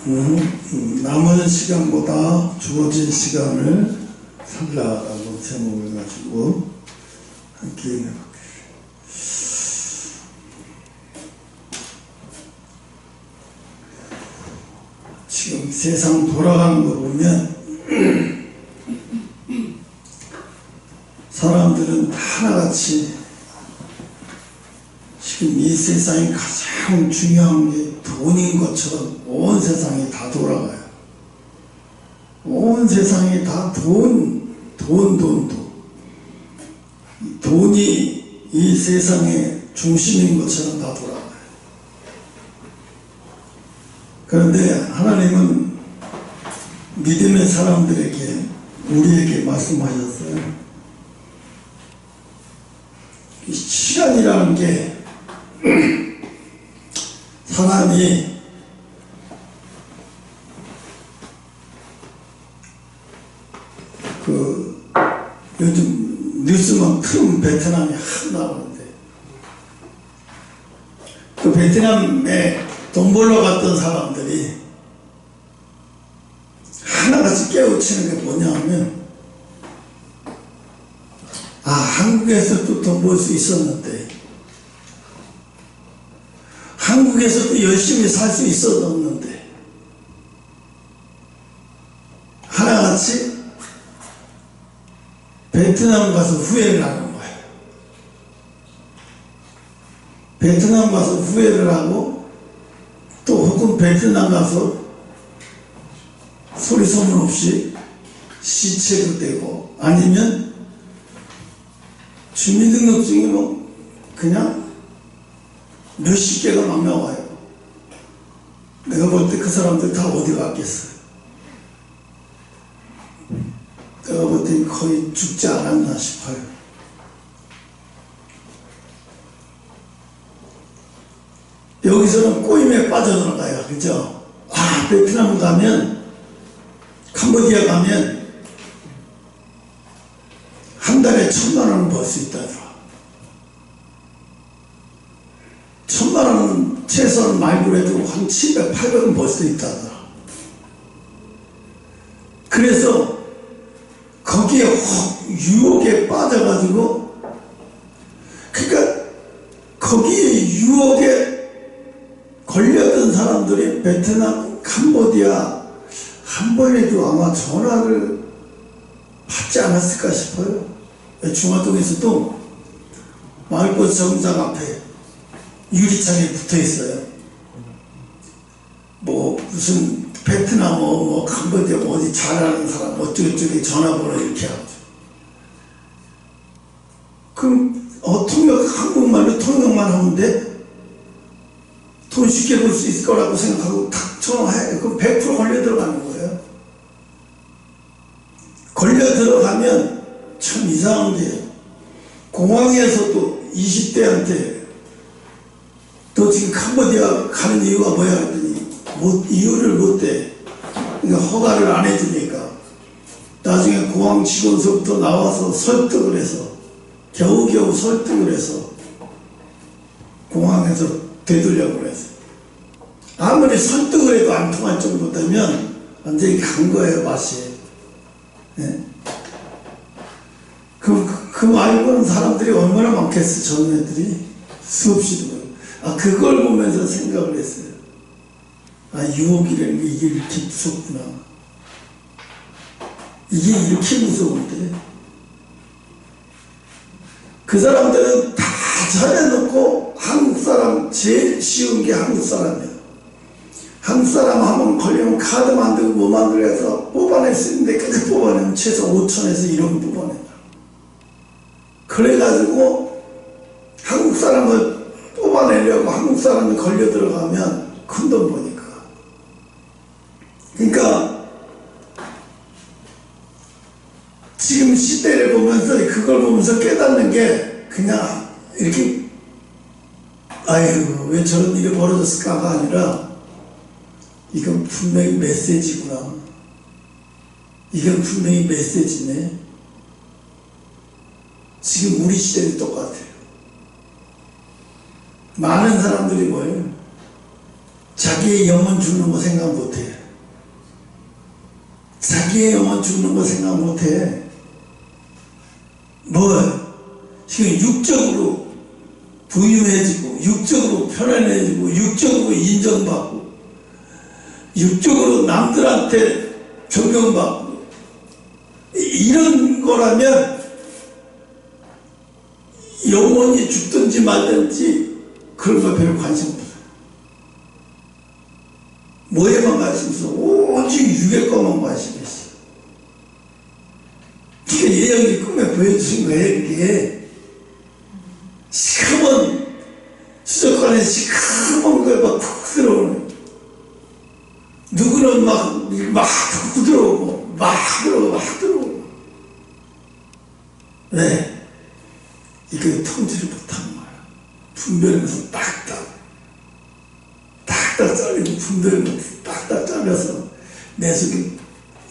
남은 시간보다 주어진 시간을 살라라고 제목을 가지고 함께 해볼게요. 지금 세상 돌아가는 거 보면 사람들은 다 하나같이 지금 이 세상에 가장 중요한 게 돈인 것처럼 온 세상이 다 돌아가요. 온 세상이 다 돈이 이 세상의 중심인 것처럼 다 돌아가요. 그런데 하나님은 믿음의 사람들에게, 우리에게 말씀하셨어요. 이 시간이라는 게 사람이 요즘 뉴스만 큰 베트남이 나오는데, 그 베트남에 돈 벌러 갔던 사람들이 하나같이 깨우치는 게 뭐냐면, 한국에서도 돈 벌 수 있었는데, 한국에서도 열심히 살 수 있었는데, 하나같이 베트남 가서 후회를 하는 거예요. 베트남 가서 후회를 하고, 또 혹은 베트남 가서 소리 소문 없이 시체도 되고, 아니면 주민등록증이 그냥 몇십 개가 막 나와요. 내가 볼 때 그 사람들 다 어디 갔겠어요? 내가 볼 때 거의 죽지 않았나 싶어요. 여기서는 꼬임에 빠져들어가요. 그죠? 베트남 가면, 캄보디아 가면 한 달에 1,000만 원을 벌 수 있다더라. 1,000만 원은 최소한 말고 해도 한 700, 800은 벌 수 있다더라. 그래서 거기에 유혹에 빠져가지고, 그러니까 거기에 유혹에 걸려든 사람들이 베트남, 캄보디아 한 번에도 아마 전화를 받지 않았을까 싶어요. 중화동에서도 마을버스 정류장 앞에 유리창에 붙어 있어요. 무슨 베트남, 캄보디아 어디 잘하는 사람 어쩌고저쩌고 전화번호 이렇게 하죠. 그럼 한국말로 통역만 하면 돼? 돈 쉽게 벌 수 있을 거라고 생각하고 탁 전화해. 그럼 100% 걸려 들어가는 거예요. 걸려 들어가면 참 이상한 게, 공항에서도 20대한테 너 지금 캄보디아 가는 이유가 뭐야? 했더니 이유를 못 대. 그러니까 허가를 안 해주니까 나중에 공항 직원서부터 나와서 설득을 해서, 겨우겨우 설득을 해서 공항에서 되돌려고 그랬어요. 아무리 설득을 해도 안 통할 정도 되면 완전히 간 거예요, 맛이. 네? 그 말고는 사람들이 얼마나 많겠어, 젊은 애들이. 수없이. 그걸 보면서 생각을 했어요. 유혹이라는 게 이게 이렇게 무섭구나. 이게 이렇게 무서운데. 그 사람들은 다 잘해놓고, 한국 사람, 제일 쉬운 게 한국 사람이에요. 한국 사람 한번 걸리면 카드 만들고 뭐 만들고 해서 뽑아낼 수 있는데, 그렇게 뽑아내면 최소 5천에서 1억 뽑아낸다. 그래가지고 한국 사람을 뽑아내려고 한국 사람이 걸려 들어가면 큰 돈 버니까. 그러니까 지금 시대를 보면서, 그걸 보면서 깨닫는 게, 그냥 이렇게 왜 저런 일이 벌어졌을까가 아니라, 이건 분명히 메시지구나. 이건 분명히 메시지네. 지금 우리 시대도 똑같아요. 많은 사람들이 뭐예요? 자기의 영혼 죽는 거 생각 못해요. 자기의 영혼 죽는 거 생각 못해. 뭐 지금 육적으로 부유해지고 육적으로 편안해지고 육적으로 인정받고 육적으로 남들한테 존경받고 이런 거라면 영혼이 죽든지 말든지 그런 거 별로 관심 없어요. 뭐에만 관심 있어? 오직 육의 것만 관심 있어. 이게 예언이 꿈에 보여주신 거예요. 이게 시커먼 수족관에 시커먼 거에 막 푹 들어오는, 누구는 막 들어오고 막 들어오고. 왜? 이거 통제를 못하는 거야. 분별하면서 딱딱 잘리고 분별하면서 딱딱 잘려서 내 속에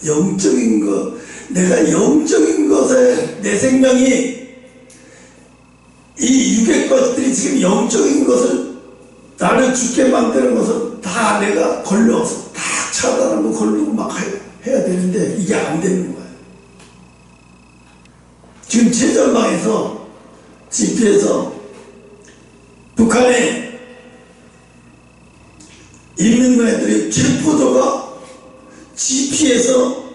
영적인 거, 내가 영적인 것에 내 생명이 이 육의 것들이 지금 영적인 것을 나를 죽게 만드는 것을 다 내가 걸러서 다 차단하고 걸르고 막 해야 되는데 이게 안 되는 거예요. 지금 최전방에서 GP에서 북한에 있는 애들이 체포도가 GP에서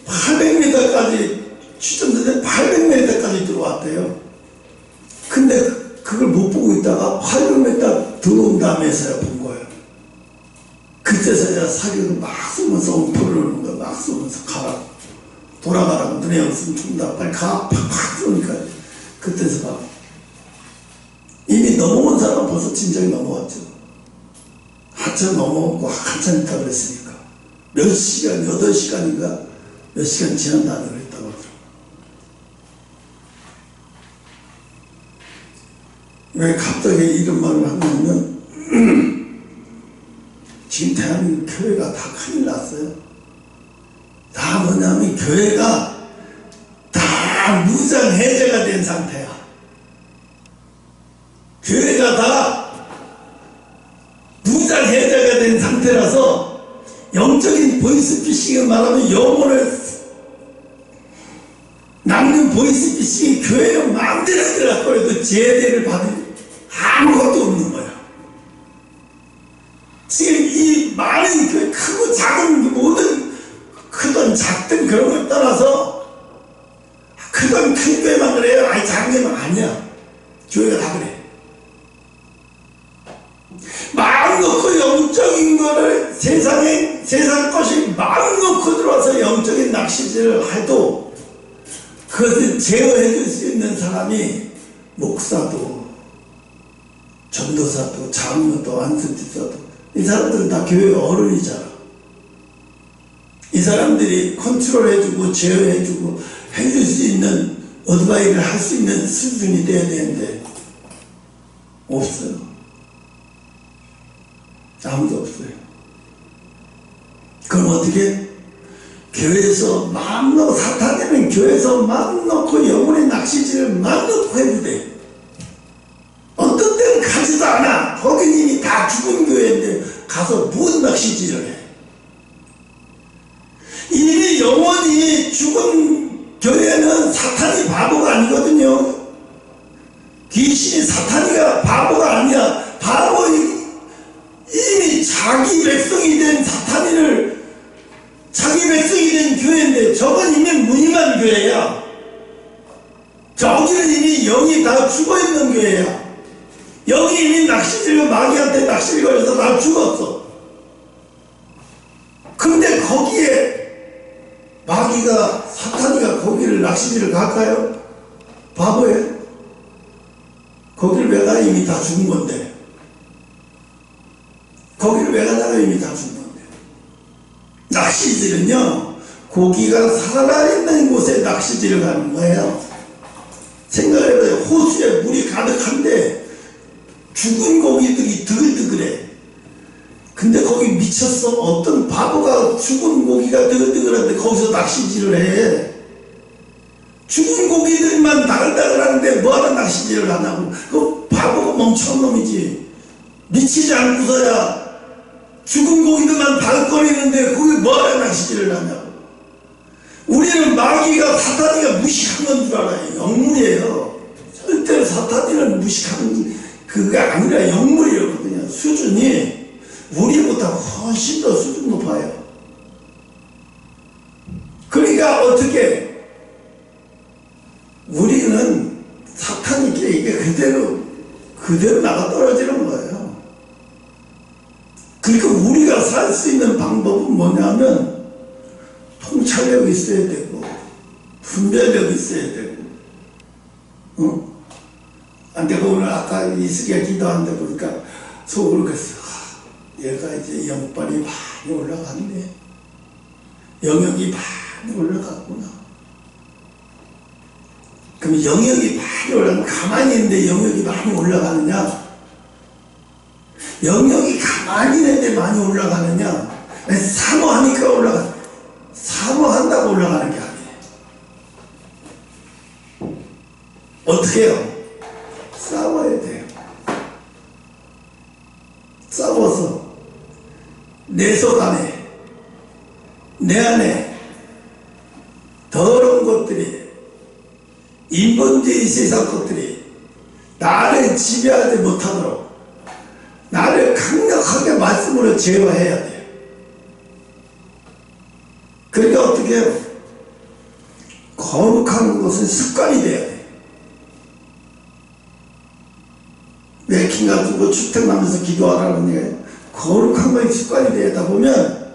800m까지 추정되는 800m까지 들어왔대요. 근데 그걸 못 보고 있다가 800m 들어온 다음에서야 본 거예요. 그때서야 사격을 막 쏘면서 엄포를 오는 거야. 막 쏘면서 가라고, 돌아가라고, 너네 없으면 죽는다, 빨리 가, 팍팍 쏘니까 그때서 봐. 이미 넘어온 사람은 벌써 진작에 넘어왔죠. 한참 넘어오고 한참 있다 그랬으니까 몇 시간, 8시간인가 몇 시간 지난다고 그랬다고 하더라고요. 왜 갑자기 이런 말을 하냐면 지금 대한민국 교회가 다 큰일 났어요. 다 뭐냐면 교회가 다 무장 해제가 된 상태야. 교회가 다 무장 해제가 된 상태라서 영적인 보이스피싱을 말하면 영혼을 남는 보이스피싱이 교회는 마음대로 들어갔고 해도 제대를 받은 아무것도 없는 거야. 지금 이 많은 그 크고 작은 모든 크든 작든 그런 걸 떠나서 크든 큰 교회만 그래요? 아니 작은 교회만 아니야. 교회가 다 그래. 마음 놓고 영적인 거를 세상 것이 마음 놓고 들어와서 영적인 낚시질을 해도 그것을 제어해 줄 수 있는 사람이 목사도 전도사도 장로도 안수집사도 이 사람들은 다 교회 어른이잖아. 이 사람들이 컨트롤해주고 제어해주고 해줄 수 있는 어드바이를 할 수 있는 수준이 돼야 되는데 없어요. 아무도 없어요. 그럼 어떻게? 교회에서 마음 놓고, 사탄에는 교회에서 마음 놓고 영혼의 낚시질을 마음 놓고 해도 돼. 어떤 때는 가지도 않아. 거긴 이미 다 죽은 교회인데 가서 뭔 낚시질을 해. 이미 영혼이 죽은 교회는 사탄이 바보가 아니거든요. 귀신이 사탄이가 바보가 아니야. 이미 자기 백성이 된 사탄이를 자기 백성이 된 교회인데 저건 이미 무임한 교회야. 저기는 이미 영이 다 죽어있는 교회야. 여기 이미 낚시질로 마귀한테 낚시를 걸려서 다 죽었어. 근데 거기에 마귀가 사탄이가 거기를 낚시질을 갈까요? 바보예요. 거기를 왜 가? 이미 다 죽은 건데. 거기를 왜 가다가 이미 다 죽은 건데. 낚시질은요, 고기가 살아있는 곳에 낚시질을 가는 거예요. 생각해봐요. 호수에 물이 가득한데 죽은 고기들이 드글드글해. 근데 거기 미쳤어. 어떤 바보가 죽은 고기가 드글드글한데 거기서 낚시질을 해. 죽은 고기들만 다글다글 하는데 뭐하러 낚시질을 하냐고. 그 바보가 멍청한 놈이지. 미치지 않고서야 죽은 고기들만 발거리는데 거기 뭐하러 낚시질을 하냐고. 우리는 마귀가 사탄이가 무식한 건 줄 알아요. 영물이에요. 절대로 사탄이는 무식한 그가 아니라 영물이거든요. 수준이 우리보다 훨씬 더 수준 높아요. 그러니까 어떻게 우리는 사탄이게 이게 그대로 나가 떨어지는 거예요. 그러니까 우리가 살 수 있는 방법은 뭐냐면 통찰력이 있어야 되고 분별력이 있어야 되고 안 되고 오늘 아까 이슬기가 기도하는데 보니까 속으로 그랬어. 얘가 이제 영빨이 많이 올라갔네. 영역이 많이 올라갔구나. 그럼 영역이 많이 올라가면 가만히 있는데 영역이 많이 올라가느냐? 영역이 가만히 있는데 많이 올라가느냐? 사모하니까 올라가. 사모한다고 올라가는 게 아니에요. 어떻게 해요? 싸워야 돼요. 싸워서 내 속 안에, 내 안에 더러운 것들이, 인본주의 세상 것들이 나를 지배하지 못하도록 나를 강력하게 말씀으로 제어해야 돼요. 그러니까 어떻게 해요? 거룩한 것은 습관이 돼야 돼요. 맥힌 가지고 출퇴근하면서 기도하라는 얘기예요. 거룩한 것이 습관이 되다 보면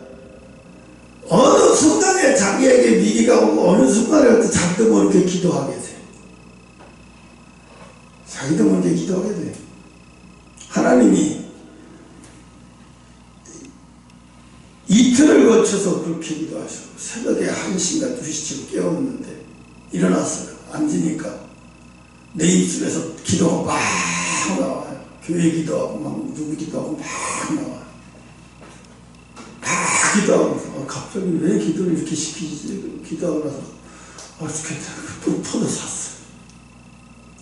어느 순간에 자기에게 위기가 오고 어느 순간에 자기도 모르게 기도하게 돼요. 자기도 모르게 기도하게 돼요. 하나님이 이틀을 거쳐서 그렇게 기도하시고 새벽에 1시인가 2시쯤 깨웠는데 일어났어요. 앉으니까 내 입술에서 기도가 막 나와요. 교회 기도하고 막 누구 기도하고 막 나와요. 막 기도하고 갑자기 왜 기도를 이렇게 시키지? 기도하고 나서 죽겠다. 또 터져서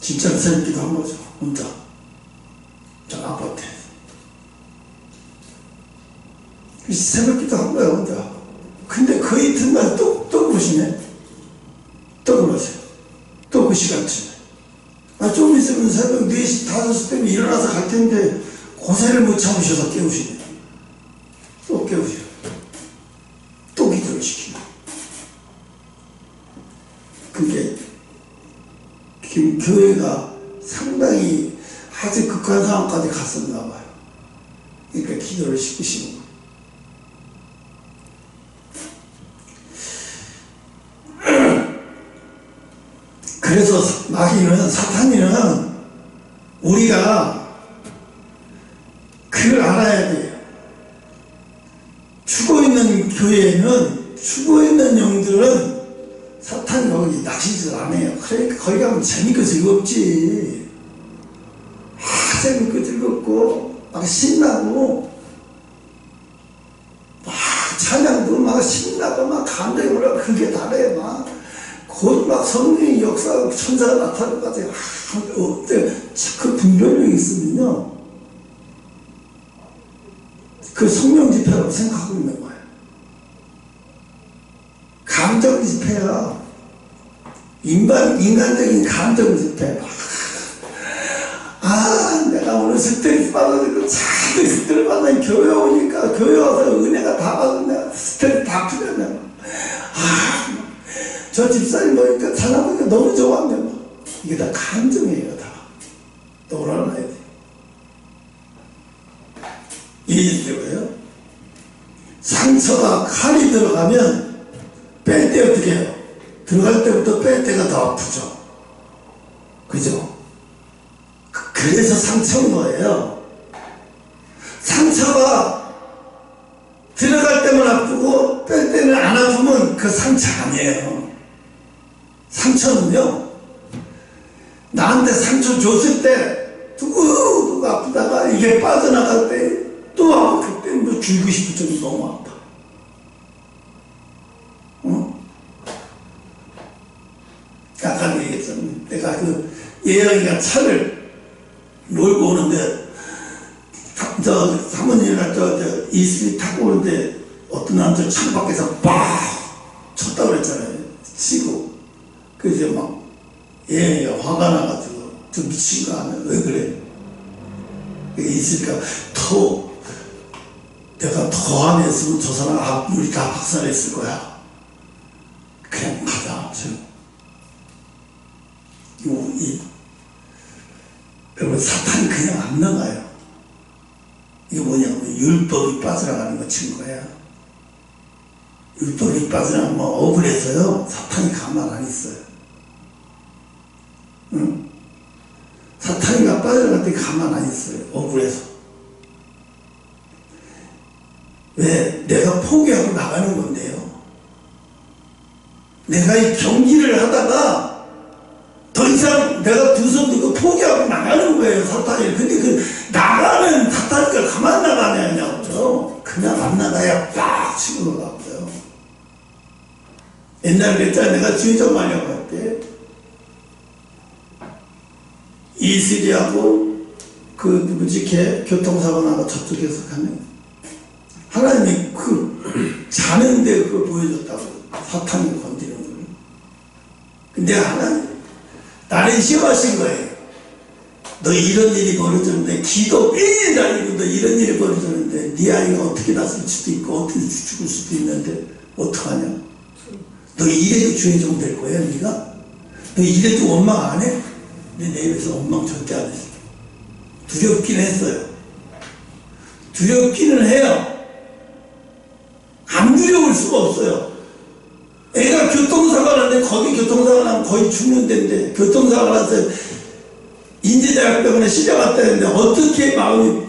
진짜 새벽 기도한 거죠. 혼자 저 아파트에서 새벽 기도한 거예요. 혼자. 근데 그 이튿날 또 그러시네. 또 그러세요. 또 그 시간쯤에 좀 있으면 새벽 4시, 5시 때문에 일어나서 갈 텐데 고세를 못 참으셔서 깨우시네. 또 깨우셔. 또 기도를 시키고. 그게 교회가 상당히 아주 극한 상황까지 갔었나 봐요. 그러니까 기도를 시키시는 거예요. 그래서 마귀는, 사탄이는 우리가 그걸 알아야 돼요. 죽어있는 교회에는, 죽어있는 영들은 사탄이 거기 낚시질 안 해요. 그러니까 거기 가면 재밌고 즐겁지. 재밌고 즐겁고 막 신나고 막 찬양도 막 신나고 막 감정이 올라가고 그게 다래. 곧 막 성령의 역사하고 천사가 나타나까지 어때? 그 분별력이 있으면요 그 성령 집회라고 생각하고 있는 거예요. 감정 집회야. 인간적인 감정 집회. 내가 오늘 스트레스 받아서 자꾸 스트레스 받는 교회 오니까 교회 와서 은혜가 다 받았네. 스트레스 다 풀렸네. 저 집사님 보니까 찾아보니까 너무 좋았네. 이게 다 감정이에요. 다 놀아놔야 돼. 이해되고요. 상처가 칼이 들어가면 뺄 때 어떻게 해요? 들어갈 때부터 뺄 때가 더 아프죠. 그죠? 그래서 상처인 거예요. 상처가 들어갈 때만 아프고 뺄 때는 안 아프면 그 상처 아니에요. 상처는요, 나한테 상처 줬을 때 두고 아프다가 이게 빠져나갈 때 또 아파. 그때 뭐 죽이고 싶을 정도 너무 아파. 아까 얘기했잖아요. 내가 그 예영이가 차를 몰고 오는데 저 사모님이랑 저 이슬이 타고 오는데 어떤 남자 창 밖에서 빡 쳤다고 그랬잖아요. 치고, 그래서 막, 화가 나가지고, 좀 미친 거 아니야? 왜 그래? 있으니까 내가 더 안 했으면 저 사람 우리 다 박살냈을 거야. 그냥 가자. 여러분, 사탄이 그냥 안 나가요. 이게 뭐냐면 율법이 빠져나가는 거 증거야. 율법이 빠져나가면 억울해서요, 사탄이 가만 안 있어요. 응? 사탄이가 빠져나갈 때 가만 안 있어요. 억울해서. 왜? 내가 포기하고 나가는 건데요. 내가 이 경기를 하다가 더 이상 내가 두 손 들고 포기하고 나가는 거예요, 사탄이. 근데 그 나가면 사탄이가 가만 나가냐고요. 그냥 안 나가야 빡 치고 나가고요. 옛날에 그랬잖아. 내가 주의점 하려고 할 때 이슬이하고 그 누구지 걔 교통사고 나고 저쪽에서 가면 하나님이 자는데 그걸 보여줬다고. 사탄이 건드리는 걸. 근데 하나님 나를 시험하신 거예요. 너 이런 일이 벌어졌는데, 기도 매일 다니고 너 이런 일이 벌어졌는데 네 아이가 어떻게 났을 수도 있고 어떻게 죽을 수도 있는데 어떡하냐? 너 이래도 주의 종 될 거야 네가? 너 이래도 원망 안 해? 근데 내 입에서 원망 절대 안 했어. 두렵긴 했어요. 두렵기는 해요. 안 두려울 수가 없어요. 애가 교통사고가 났는데, 거기 교통사고가 나면 거의 죽는 데인데, 교통사고가 나서 인제대학병원에 실려갔다 했는데 어떻게 마음이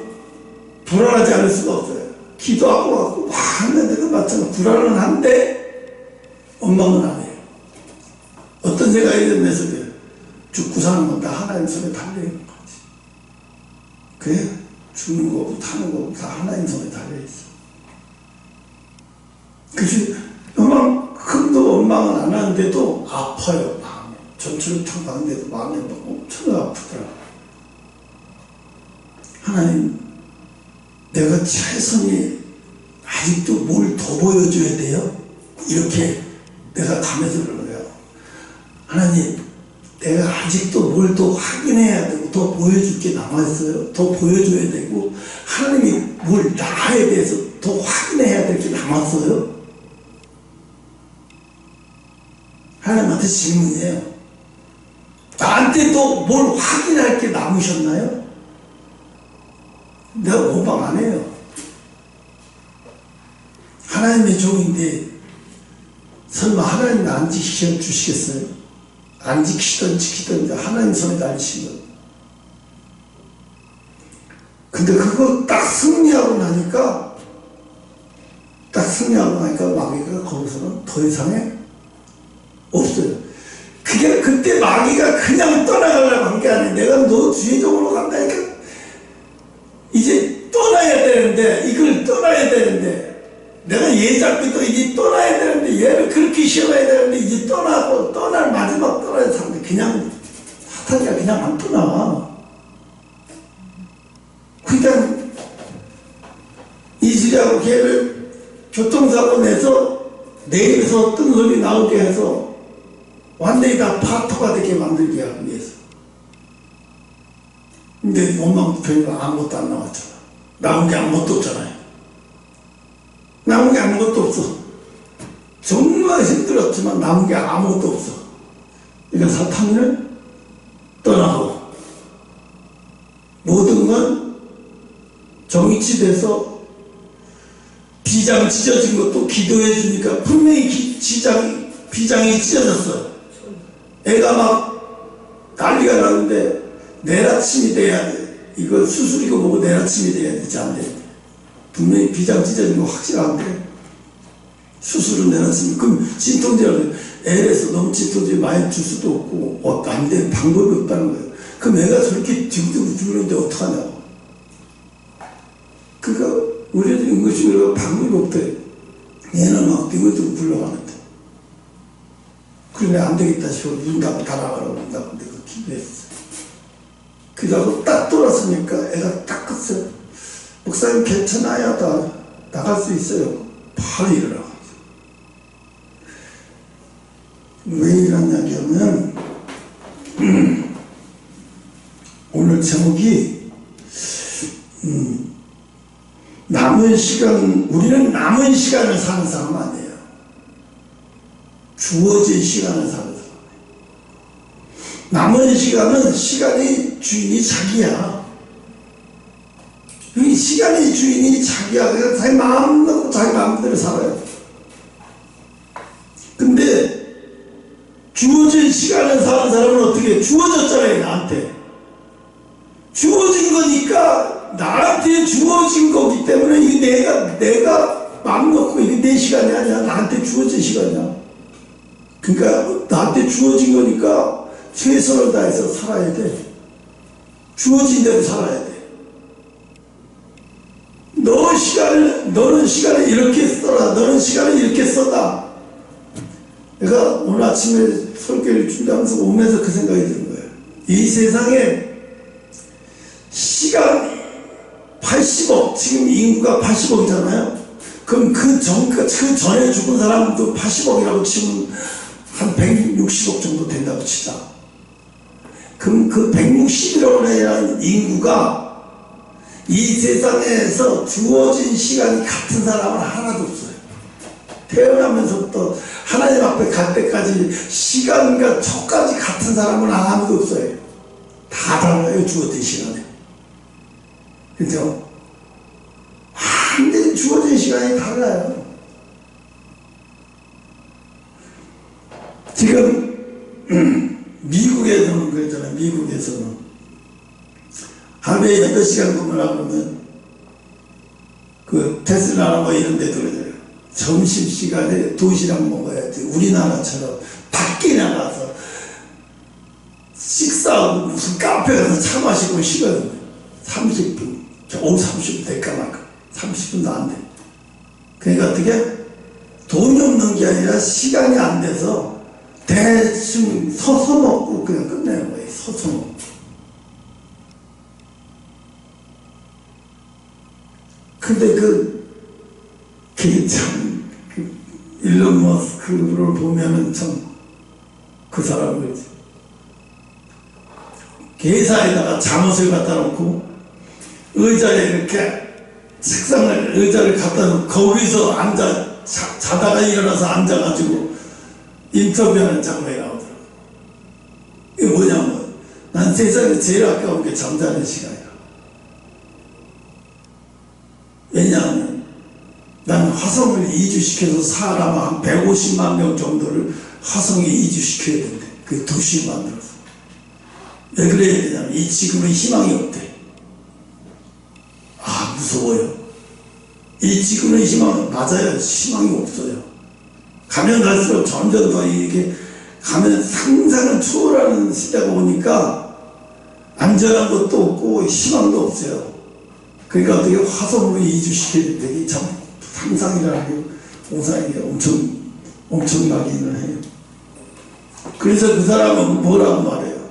불안하지 않을 수가 없어요. 기도하고 막 하는데 그 마찬가지로 불안은 한데 원망은 안 해요. 어떤 생각이 들면서 죽고 사는 건 다 하나님 손에 달려있는 거지. 그래? 죽는 거고 타는 거고 다 하나님 손에 달려있어. 그래서 큰도 원망은 안 하는데도 아파요. 마음에. 전철을 타고 가는데도 마음이 막 엄청 아프더라. 하나님, 내가 최선이 아직도 뭘 더 보여줘야 돼요? 이렇게 내가 가면서 그러고요. 하나님, 내가 아직도 뭘 더 확인해야 되고 더 보여줄 게 남아있어요. 더 보여줘야 되고 하나님이 뭘 나에 대해서 더 확인해야 될 게 남았어요. 하나님한테 질문이에요. 나한테 또 뭘 확인할 게 남으셨나요? 내가 원망 안 해요. 하나님의 종인데 설마 하나님 안 지켜주시겠어요? 안 지키시던 지키던 하나님 손에 달리신 거. 근데 그거 딱 승리하고 나니까 마귀가 거기서는 더 이상의 없어요. 그때 마귀가 그냥 떠나가려고 한 게 아니에요. 내가 너 주의적으로 간다니까 이제 떠나야 되는데, 이걸 떠나야 되는데, 내가 얘 잡고 또 이제 떠나야 되는데, 얘를 그렇게 시험해야 되는데, 이제 떠나고, 마지막 떠나야 사는데, 그냥, 사탄이가 그냥 안 떠나. 그냥, 이슬이하고 걔를 교통사고 내서, 내 입에서 어떤 소리 나오게 해서, 완전히 다 파토가 되게 만들게 하기 위해서. 근데 원망 별거 아무것도 안 나왔잖아. 나온 게 아무것도 없잖아요. 남은 게 아무것도 없어. 정말 힘들었지만 남은 게 아무것도 없어. 그러니까 사탄을 떠나고 모든 건 정의치돼서 비장 찢어진 것도 기도해 주니까 분명히 비장이 찢어졌어. 애가 막 난리가 나는데 내라침이 돼야 돼. 이거 수술이고 뭐고 내라침이 돼야 되지 안 돼. 분명히 비장 찢어진 거 확실한데 수술은 내라침이. 그럼 진통제를 애에서 너무 진통제 많이 줄 수도 없고 안 돼. 방법이 없다는 거예요. 그럼 애가 저렇게 뒤구뒤구 죽는데 어떡하냐고. 그러니까 우리들 응급실에 방법이 없대. 얘는 막 뒤구뒤구 굴러가는데. 그래 안 되겠다 싶어 눈 닫고 다 나가라고 눈 닫고 내가 기도했어. 그러고 딱 돌았으니까 애가 딱 컸어요. 목사님 괜찮아요. 다 나갈 수 있어요. 바로 일어나가지고. 왜 이런 이야기 하면, 오늘 제목이, 남은 시간, 우리는 남은 시간을 사는 사람 아니에요. 주어진 시간을 사는 사람. 남은 시간은 시간의 주인이 자기야. 이 시간의 주인이 자기야. 그래서 자기 마음 놓고 자기 마음대로 살아요. 근데 주어진 시간을 사는 사람은 어떻게 해? 주어졌잖아요. 나한테 주어진 거니까, 나한테 주어진 거기 때문에 이게 내가 마음 놓고 이게 내 시간이 아니야. 나한테 주어진 시간이야. 그러니까 나한테 주어진 거니까 최선을 다해서 살아야 돼. 주어진 대로 살아야 돼. 너는 시간을 이렇게 써라. 너는 시간을 이렇게 써다. 내가 오늘 아침에 설교를 준비하면서 오면서 그 생각이 드는 거예요. 이 세상에 시간 80억, 지금 인구가 80억이잖아요. 그럼 그 전에 죽은 사람도 80억이라고 치면 한 160억 정도 된다고 치자. 그럼 그 161억이라는 인구가 이 세상에서 주어진 시간이 같은 사람은 하나도 없어요. 태어나면서부터 하나님 앞에 갈 때까지 시간과 저까지 같은 사람은 아무도 없어요. 다 달라요. 주어진 시간에. 그죠? 완전히 주어진 시간이 달라요. 지금 미국에서는 그랬잖아요. 미국에서는 하루에 8시간 근무하고 그러면 그 테슬라나 뭐 이런 데도 그러잖아요. 점심시간에 도시락 먹어야지. 우리나라처럼 밖에 나가서 식사하고 무슨 카페 가서 차 마시고 쉬거든요. 30분. 오후 30분 될까 말까. 30분도 안 돼. 그러니까 어떻게? 돈이 없는 게 아니라 시간이 안 돼서 대충 서서 먹고 그냥 끝내는 거예요. 서서 먹고. 근데 일론 머스크를 보면은 참, 그 사람을 회사에다가 잠옷을 갖다 놓고 의자에 이렇게 의자를 갖다 놓고 거기서 자다가 일어나서 앉아가지고 인터뷰하는 장면이 나오더라고요. 이게 뭐냐면, 난 세상에 제일 아까운 게 잠자는 시간이야. 왜냐하면 난 화성을 이주시켜서 사람 한 150만 명 정도를 화성에 이주시켜야 된대. 그 도시 만들어서. 왜 그래야 되냐면 이 지구는 희망이 없대. 아, 무서워요. 이 지구는 맞아요. 희망이 없어요. 가면 갈수록 점점 더 이게 가면 상상을 초월하는 시대가 오니까 안전한 것도 없고 희망도 없어요. 그러니까 어떻게 화성으로 이주시켜야 된대. 이게 참 상상이라는 게 공상이 엄청나기는 해요. 그래서 그 사람은 뭐라고 말해요?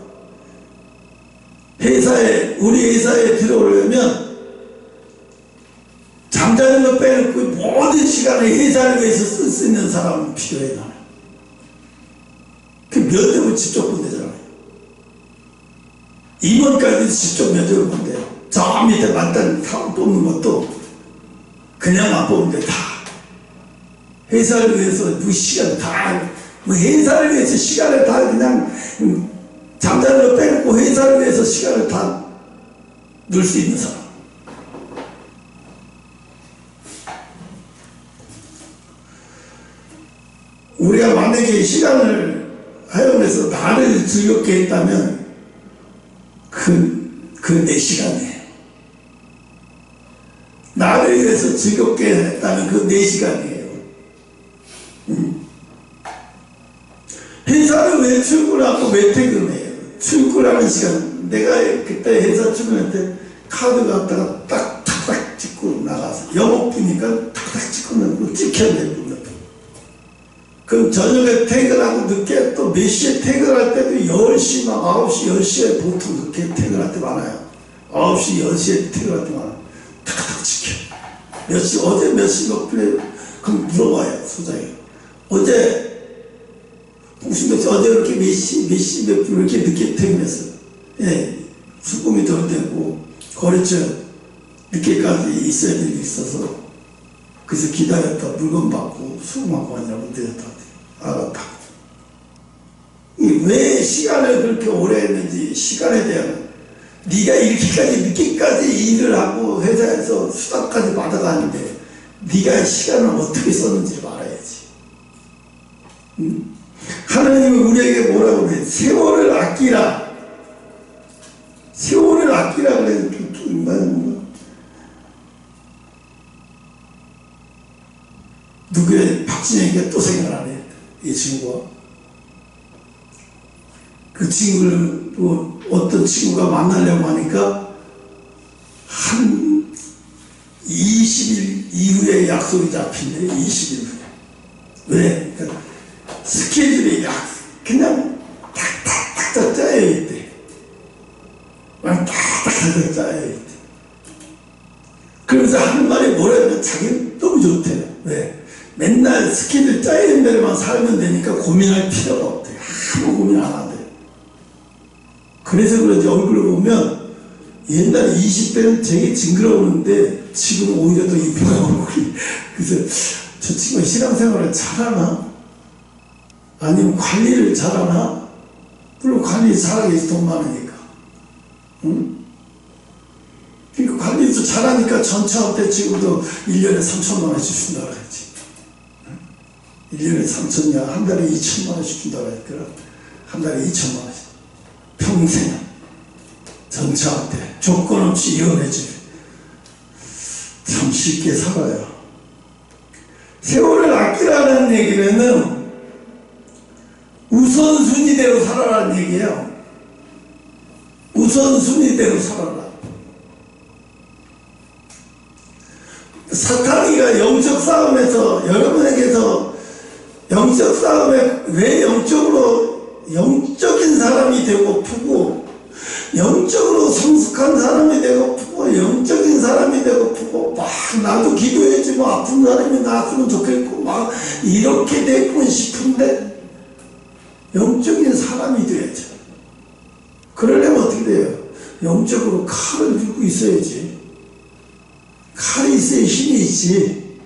우리 회사에 들어오려면 잠자는 거 빼놓고 모든 시간을 회사를 위해서 쓸 수 있는 사람은 필요해. 나는. 그 면접을 직접 본대잖아요. 임원까지 직접 면접을 본대요. 저 밑에 만단 사람 뽑는 것도 그냥 안 뽑는데 다 회사를 위해서 그 시간 회사를 위해서 시간을 다 그냥 잠자는 거 빼놓고 회사를 위해서 시간을 다 넣을 수 있는 사람. 우리가 만약에 시간을 하여금해서 나를 즐겁게 했다면 그 내 시간이에요. 나를 위해서 즐겁게 했다면 그 내 시간이에요. 회사를 왜 출근하고 왜 퇴근해요? 출근하는 시간, 내가 그때 회사 출근할 때 카드 갖다가 탁탁 찍고 나가서 영업부니까 탁탁 찍고 찍혀야 돼요. 그럼 저녁에 퇴근하고 늦게 또 몇 시에 퇴근할 때도 10시, 막 9시, 10시에 보통 늦게 퇴근할 때 많아요. 9시, 10시에 퇴근할 때 많아요. 탁탁 지켜. 몇 시, 어제 몇 시 몇 분에, 그럼 물어봐요, 소장이. 어제 무슨 어제 이렇게 몇 분 이렇게 늦게 퇴근했어요. 예, 수금이 덜 되고 거래처 늦게까지 있어야 될 일이 있어서 그래서 기다렸다 물건 받고 수금하고 하냐고 늦었다. 알았다. 왜 시간을 그렇게 오래 했는지 시간에 대한 네가 이렇게까지 늦게까지 일을 하고 회사에서 수당까지 받아가는데 네가 시간을 어떻게 썼는지를 알아야지. 하나님은 우리에게 뭐라고 그래? 세월을 아끼라. 세월을 아끼라 그래. 누구의 박진영이가 또 생각나네. 이 친구가. 그 친구를 뭐 어떤 친구가 만나려고 하니까 한 20일 이후에 약속이 잡힌대. 20일 후에. 왜? 그러니까 스케줄이 그냥 탁탁탁 짜여 있대. 그냥 탁탁탁 짜여 있대. 그러면서 하는 말이 뭐라면 자기는 너무 좋대요. 왜? 맨날 스케줄 짜여 있는 대로만 살면 되니까 고민할 필요가 없대. 아무 고민 안 한대. 그래서 그런지 얼굴을 보면 옛날에 20대는 되게 징그러웠는데 지금 오히려 더 이쁘다 얼굴이. 그래서 저 친구가 신앙생활을 잘하나? 아니면 관리를 잘하나? 물론 관리 잘하겠지, 돈 많으니까. 응? 그러니까 관리도 잘하니까 전차업 때 지금도 1년에 3천만 원씩 준다고 그랬지. 1년에 3천이야. 한 달에 2천만 원씩 준다고 했더라. 한 달에 2천만 원씩. 평생 전차업 때 조건 없이 이혼해주고 참 쉽게 살아요. 세월을 아끼라는 얘기는 우선순위대로 살아라는 얘기예요. 우선순위대로 살아라. 사탄이가 영적 싸움에서 여러분에게서 영적 싸움에 왜 영적인 사람이 되고프고 영적으로 성숙한 사람이 되고프고 영적인 사람이 되고프고 막 나도 기도해야지 뭐 아픈 사람이 나았으면 좋겠고 막 이렇게 되고 싶은데 영적인 사람이 돼야죠. 그러려면 어떻게 돼요? 영적으로 칼을 들고 있어야지. 칼이 있어야 힘이 있지.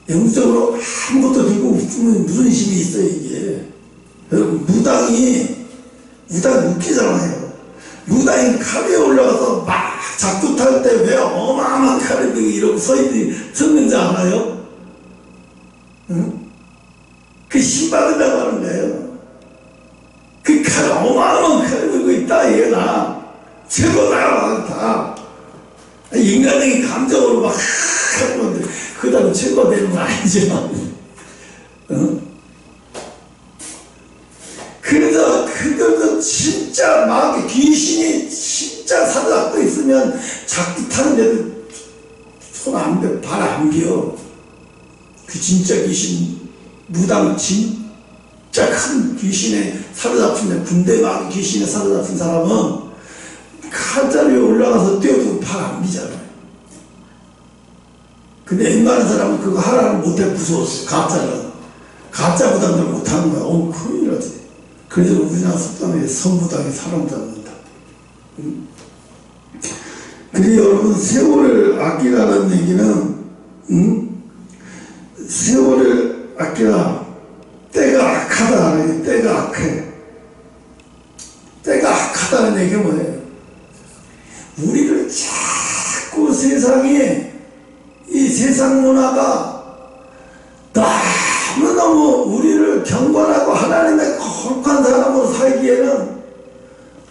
영적으로 아무것도 들고 없으면 무슨 힘이 있어요 이게. 여러분 무당이 웃기잖아요. 무당이 칼 위에 올라가서 막 작두 탈 때 왜 어마어마한 칼을 들고 이러고 섰는지 알아요? 응? 그 힘 받으려고 하는 거예요. 그 칼 어마어마한 칼을 들고 있다 이거나 최고다 다. 인간적인 감정으로 막 하는 건데 그다음 최고가 되는 건 아니죠. 응? 그래서 그들도 진짜 막 귀신이 진짜 사로잡고 있으면 작두 타는데도 손 안 대, 발 안 비어. 그 진짜 귀신, 무당 진짜 큰 귀신에 사로잡힌 군대 막 귀신에 사로잡힌 사람은 칼자리에 올라가서 뛰어도 발 안 비잖아요. 근데 웬만한 사람은 그거 하라는 못해 무서웠어. 가짜 무당들 못하는 거야. 큰일 나지. 그래서 우리나라 속담에 선무당이 사람 잡는다. 근데 여러분 세월을 아끼라는 얘기는 세월을 아끼라. 때가 악하다. 때가 악해. 때가 악하다는 얘기가 뭐예요? 우리를 자꾸 이 세상 문화가 너무너무 우리를 경건하고 하나님의 거룩한 사람으로 살기에는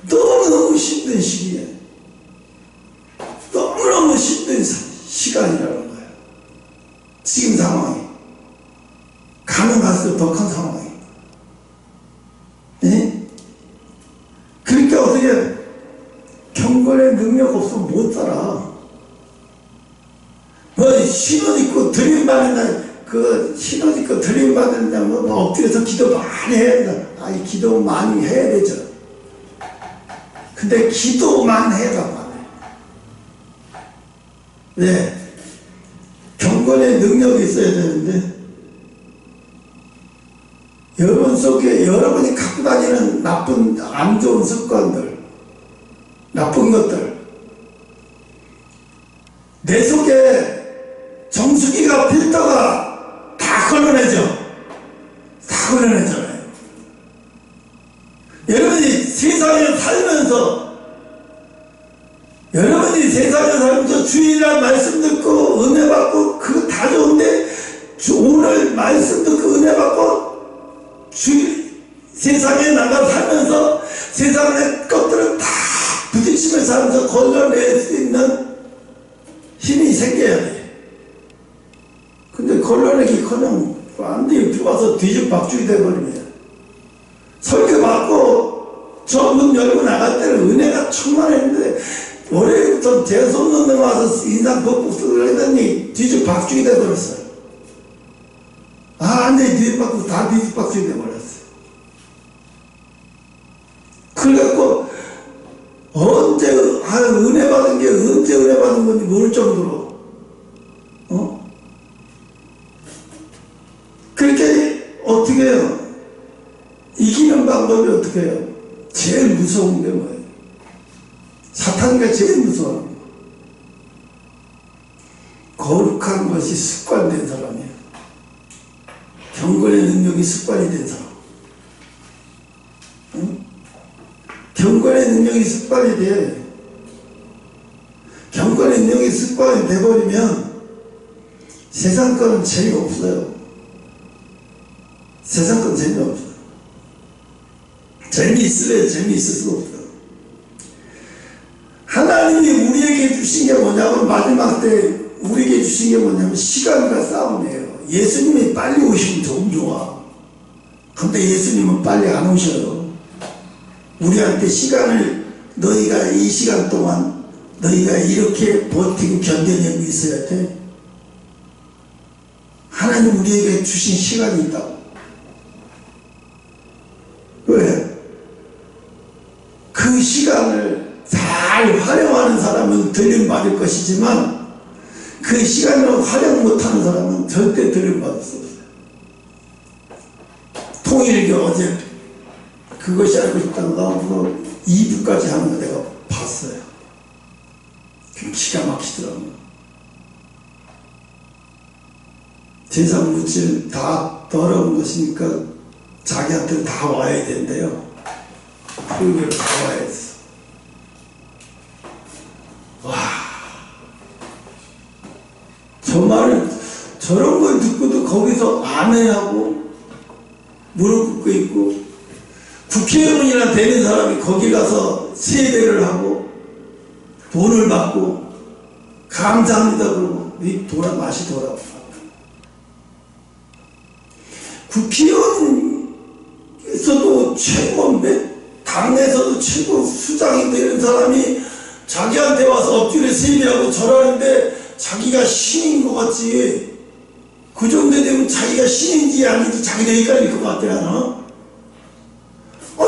너무너무 힘든 시기에 너무너무 힘든 시간이라는 거예요. 지금 상황이 가면 갈수록 더 큰 상황이. 예? 그러니까 어떻게 경건의 능력 없으면 못 살아. 뭐 신혼 있고 들림받는 신혼 있고 들림받는 뭐 엎드려서 기도 많이 해야 된다. 아니 기도 많이 해야 되죠. 근데 기도만 해도 안 돼. 왜? 경건의 능력이 있어야 되는데 여러분 속에 여러분이 갖고 다니는 나쁜 안 좋은 습관들, 나쁜 것들, 내 속에 정수기가 필터가 다 걸러내죠. 다 걸러내잖아요. 여러분이 세상에 살면서 주일날 말씀 듣고 은혜 받고 그거 다 좋은데 오늘 말씀 듣고 은혜 받고 세상에 나가 살면서 세상의 것들을 다 부딪히면서 살면서 걸러낼 수 있는 힘이 생겨야 돼. 근데 걸러내기커녕 완전히 들어와서 뒤집박죽이 돼버리면 설교 받고 저 문 열고 나갈 때는 은혜가 충만했는데 월요일부터 제 손 넣는 와서 인상 벅벅 쓰고 했더니 뒤집박죽이 돼버렸어요. 완전히 뒤집박죽 다 뒤집박죽이 돼버렸어요. 그래갖고 언제 은혜 받은 게 언제 은혜 받은 건지 모를 정도로 그렇게 어떻게 해요? 이기는 방법이 어떻게 해요? 제일 무서운 게 뭐예요? 사탄과 제일 무서운 거. 거룩한 것이 습관된 사람이에요. 경건의 능력이 습관이 된 사람. 경건의 능력이 습관이 돼. 경건의 능력이 습관이 돼버리면 세상 거는 재미없어요. 세상 건 재미없어요. 재미있으래 재미있을 수가 없어요. 하나님이 우리에게 주신 게 뭐냐면 마지막 때 우리에게 주신 게 뭐냐면 시간과 싸움이에요. 예수님이 빨리 오시면 좀 좋아. 근데 예수님은 빨리 안 오셔요. 우리한테 시간을 너희가 이 시간 동안 너희가 이렇게 버티고 견뎌내고 있어야 돼. 하나님 우리에게 주신 시간이 있다고. 왜? 그 시간을 잘 활용하는 사람은 들림받을 것이지만 그 시간을 활용 못하는 사람은 절대 들림받을 수 없어요. 통일교 어제 그것이 알고 싶다고 나오고 2부까지 하는 거 내가 봤어요. 기가 막히더라고요. 제사 물질 다 더러운 것이니까 자기한테 다 와야 된대요. 통일교로 다 와야 됐어. 와, 저 말을 저런 걸 듣고도 거기서 안해하고 무릎 꿇고 있고 국회의원이나 되는 사람이 거기 가서 세배를 하고 돈을 받고 감사합니다 그러고 이 맛이 돌아와. 국회의원에서도 최고 당에서도 최고 수장이 되는 사람이 자기한테 와서 엎드려 세배하고 절하는데 자기가 신인 것 같지. 그 정도 되면 자기가 신인지 아닌지 자기가 헷갈릴 것 같더라.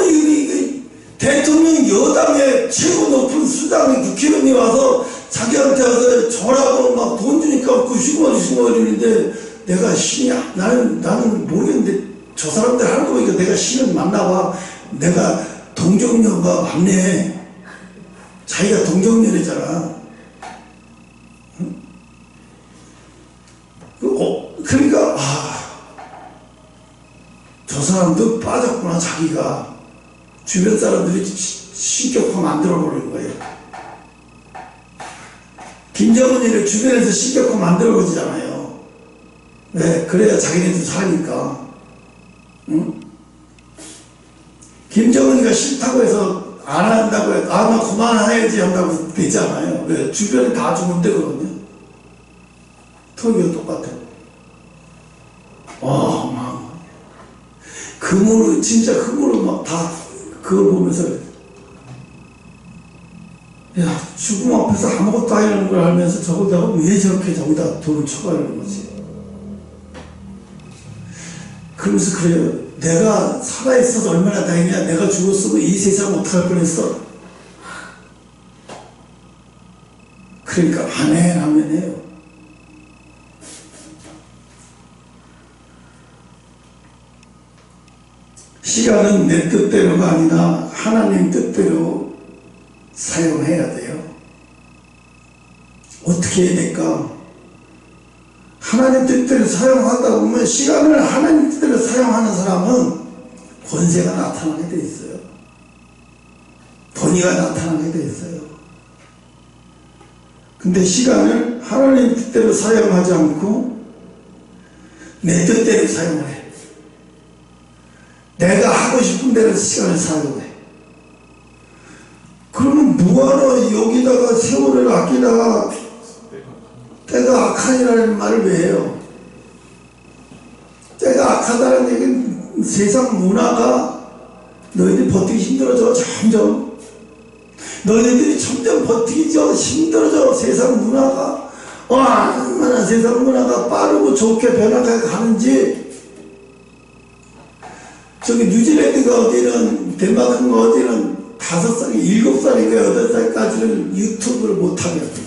이게 대통령 여당의 최고 높은 수장이 국회의원이 와서 자기한테 와서 절하고 막 돈 주니까 구시거리는데 내가 신이야? 나는 모르겠는데 저 사람들 하는 거 보니까 내가 신은 맞나 봐. 내가 동정녀가 맞네. 자기가 동정녀래잖아. 그러니까 저 사람도 빠졌구나. 자기가 주변 사람들이 신격화 만들어버린 거예요. 김정은이를 주변에서 신격화 만들어버리잖아요. 왜? 그래야 자기네도 사니까. 응? 김정은이가 싫다고 해서 안 한다고 해서 나 그만해야지 한다고 되잖아요. 왜? 주변에 다 주문되거든요. 통일교 똑같아요. 막 금으로 진짜 금으로 막 다 그걸 보면서 야 죽음 앞에서 아무것도 아니라는 걸 알면서 저거다가 왜 저렇게 저기다 돈을 쳐가려는 거지. 그러면서 그래요. 내가 살아있어서 얼마나 다행이야. 내가 죽었으면 이 세상 어떡할 뻔했어. 그러니까 안 해 하면 해요. 시간은 내 뜻대로가 아니라 하나님 뜻대로 사용해야 돼요. 어떻게 해야 될까? 하나님 뜻대로 사용하다 보면 시간을 하나님 뜻대로 사용하는 사람은 권세가 나타나게 돼 있어요. 권위가 나타나게 돼 있어요. 근데 시간을 하나님 뜻대로 사용하지 않고 내 뜻대로 사용을 해. 내가 하고 싶은 대로 시간을 사용해. 그러면 뭐하러 여기다가 세월을 아끼다가 때가 악하니라는 말을 왜 해요? 때가 악하다는 얘기는 세상 문화가 너희들이 버티기 힘들어져. 점점 너희들이 점점 버티기 힘들어져. 세상 문화가 얼마나 세상 문화가 빠르고 좋게 변화가 가는지. 저기 뉴질랜드가 어디는 덴마크가 어디는 5살, 7살인가 8살까지는 유튜브를 못하게 합니다.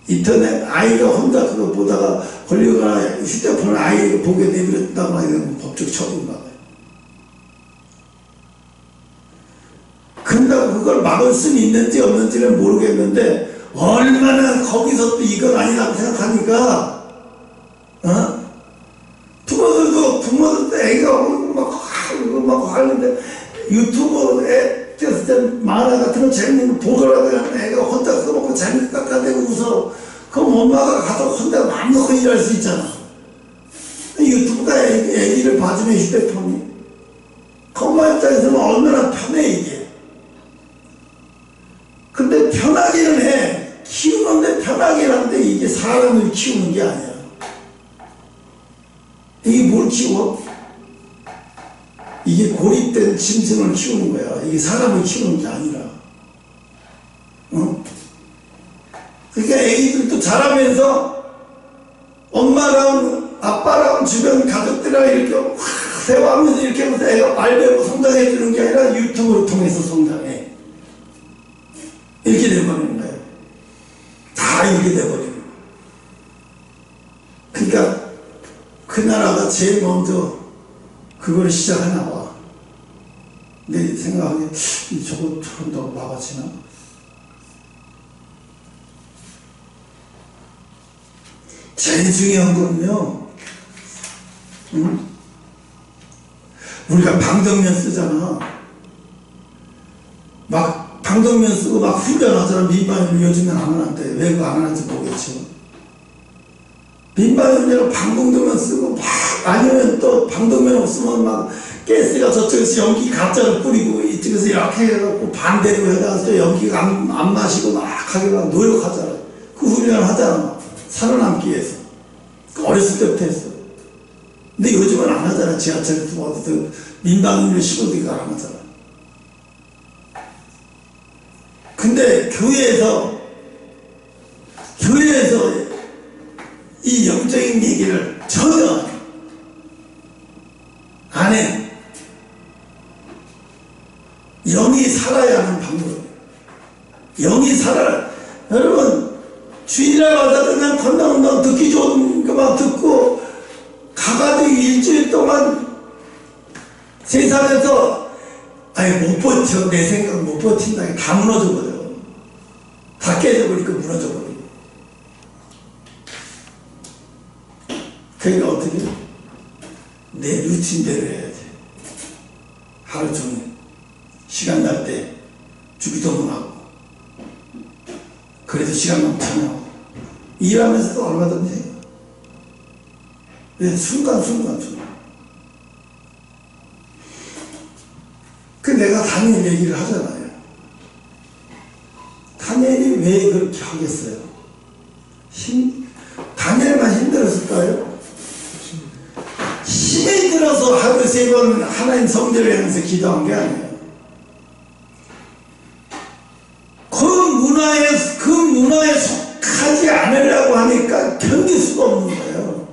인터넷 아이가 혼자 그거 보다가 걸리거나 휴대폰을 아이를 보게 내버렸다거나 이런 법적 처분 받아요. 근데 그걸 막을 수는 있는지 없는지는 모르겠는데 얼마나 거기서 또 이건 아니라고 생각하니까 부모들도 애가 막 하는데 유튜브에 만화 같은 거 재밌는 거 보더라도 애가 혼자 써먹고 재밌게 깎아대고 웃어. 그럼 엄마가 가서 혼자 마음 놓고 일할 수 있잖아. 유튜브가 애기를 봐주면 휴대폰이. 그 엄마 입장에서는 얼마나 편해 이게. 근데 편하기는 해. 키우는데 편하긴 한데 이게 사람을 키우는 게 아니야. 이게 뭘 키워? 이게 고립된 짐승을 키우는 거야. 이게 사람을 키우는 게 아니라. 그러니까 애기들도 자라면서 엄마랑 아빠랑 주변 가족들이랑 이렇게 대화하면서 이렇게 하면서 애가 말 배우고 성장해 주는 게 아니라 유튜브를 통해서 성장해. 이렇게 돼버리는 거예요. 다 이렇게 돼버리는 거예요. 그러니까 그 나라가 제일 먼저 그걸 시작하나 봐. 내 생각하기에 저거 조금 더 막아지나? 제일 중요한 건요, 우리가 방독면 쓰잖아. 막 방독면 쓰고 막 훈련하잖아. 민방위는 요즘엔 안 하는데 왜 그거 안 하는지 모르겠죠. 민방위는 방독면 쓰고 막 아니면 또 방독면 없으면 막 가스가 저쪽에서 연기 가짜로 뿌리고 이쪽에서 이렇게 해갖고 반대로 해가지고 또 연기가 안 마시고 막 하게 막 노력하잖아. 그 훈련을 하잖아. 살아남기 위해서. 어렸을 때부터 했어. 근데 요즘은 안 하잖아. 지하철에서 어디서 민방위를 시골들이 안 하잖아. 근데 교회에서 이 영적인 얘기를 전혀 안 해. 영이 살아야 하는 방법. 영이 살아. 여러분, 주일날 와서 그냥 건너건너 듣기 좋은 것만 듣고, 가가지고 일주일 동안 세상에서, 못 버텨. 내 생각 못 버틴다. 다 무너져버려. 다 깨져버리고 무너져버리고. 그러니까 어떻게? 내 루틴대로 해야지. 하루 종일. 시간 날 때 주기도문 하고 그래도 시간 넘잖아. 일하면서도 얼마든지 순간순간 그 내가 다니엘 얘기를 하잖아요. 다니엘이 왜 그렇게 하겠어요? 다니엘만 힘들었을까요? 힘이 들어서 하루 3번 하나님 성전을 향해서 기도한 게 아니에요. 그 문화에 속하지 않으려고 하니까 견딜 수가 없는 거예요.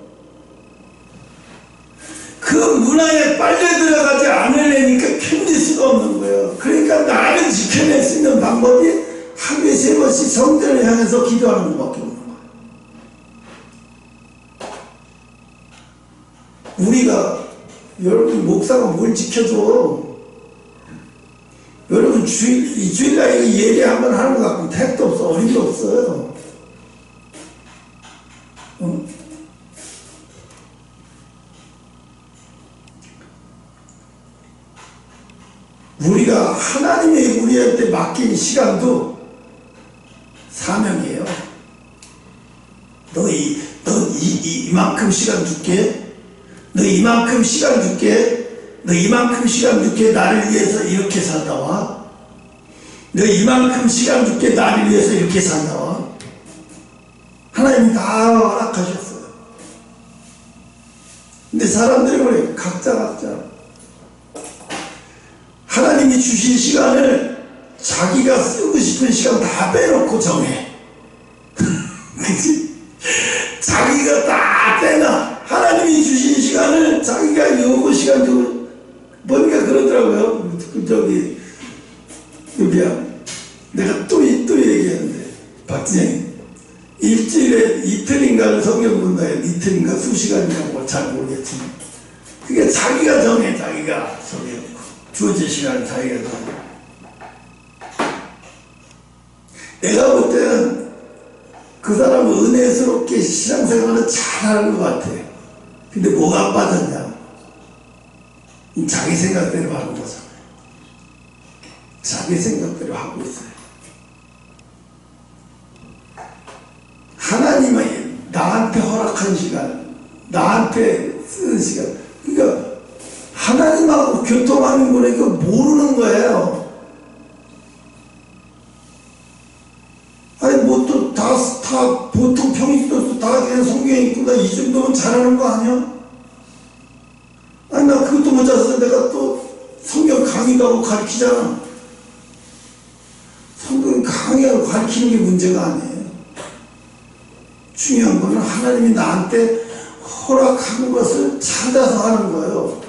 그 문화에 빨려 들어가지 않으려니까 견딜 수가 없는 거예요. 그러니까 나를 지켜낼 수 있는 방법이 하루에 3번씩 성전을 향해서 기도하는 것밖에 없는 거예요. 우리가 여러분 목사가 뭘 지켜줘? 여러분 주일날 예배 한번 하는 것 같고 택도 없어, 어림도 없어요. 우리가 하나님의 우리한테 맡긴 시간도 사명이에요. 너 이만큼 시간 줄게. 너 이만큼 시간 줄게. 너 이만큼 시간 줄게. 나를 위해서 이렇게 산다 와. 너 이만큼 시간 줄게. 나를 위해서 이렇게 산다 와. 하나님이 다 허락하셨어요. 근데 사람들이 그래. 각자 하나님이 주신 시간을 자기가 쓰고 싶은 시간 다 빼놓고 정해. 그치? 자기가 다 빼놔. 하나님이 주신 시간을 자기가 요거 시간 주고, 뭔가 그러더라고요. 여기야. 내가 또 얘기하는데, 박진영이. 일주일에 이틀인가를 성경 본다 해. 이틀인가 수시간인가 잘 모르겠지만. 그게 자기가 정해, 자기가 정해. 주어진 시간을 자기가 정해. 내가 볼 때는 그 사람은 은혜스럽게 신앙생활을 잘하는 것 같아요. 근데 뭐가 빠졌냐? 자기 생각대로 하는 거잖아요. 자기 생각대로 하고 있어요. 하나님이 나한테 허락한 시간, 나한테 쓰는 시간, 그러니까 하나님하고 교통하는 거니까 모르는 거예요. 아니 뭐 또 다 보통 평일도 다 그냥 성경에 있고 나 이 정도면 잘하는 거 아니야? 아니 나 그것도 못 찾아서 내가 또 성경 강의도 하고 가르치잖아. 성경 강의하고 가르치는 게 문제가 아니에요. 중요한 거는 하나님이 나한테 허락한 것을 찾아서 하는 거예요.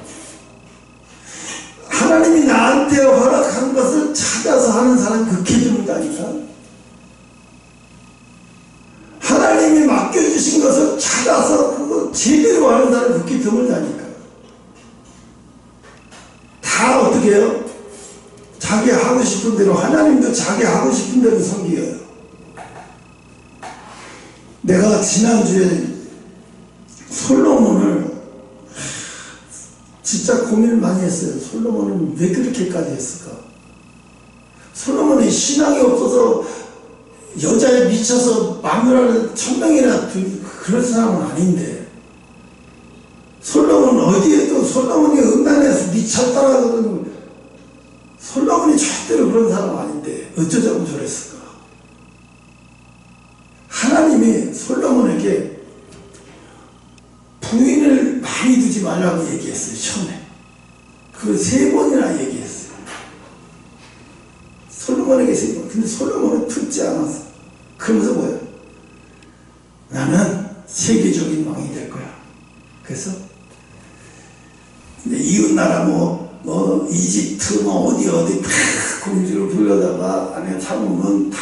하나님이 나한테 허락한 것을 찾아서 하는 사람 극히 드문다니까. 하나님이 맡겨주신 것을 찾아서 그거 제대로 하는 사람 극히 드물다니까. 다 어떻게 해요? 자기 하고 싶은 대로, 하나님도 자기 하고 싶은 대로 섬겨요. 내가 지난주에 솔로몬을 진짜 고민을 많이 했어요. 솔로몬은 왜 그렇게까지 했을까? 솔로몬이 신앙이 없어서 여자에 미쳐서 마누라를 1000명이나 그런 사람은 아닌데, 솔로몬은 어디에도 솔로몬이 음란에서 미쳤다라는, 솔로몬이 절대로 그런 사람 아닌데 어쩌자고 저랬을까? 하나님이 솔로몬에게 부인을 많이 두지 말라고 얘기했어요. 처음에 그걸 3번이나 얘기했어요. 솔로몬에게 3번. 근데 솔로몬은 듣지 않았어. 그러면서 뭐야? 나는 세계적인 왕이 될 거야. 그래서 이웃나라 이집트 어디 다 공주를 불러다가 안에 참으면 다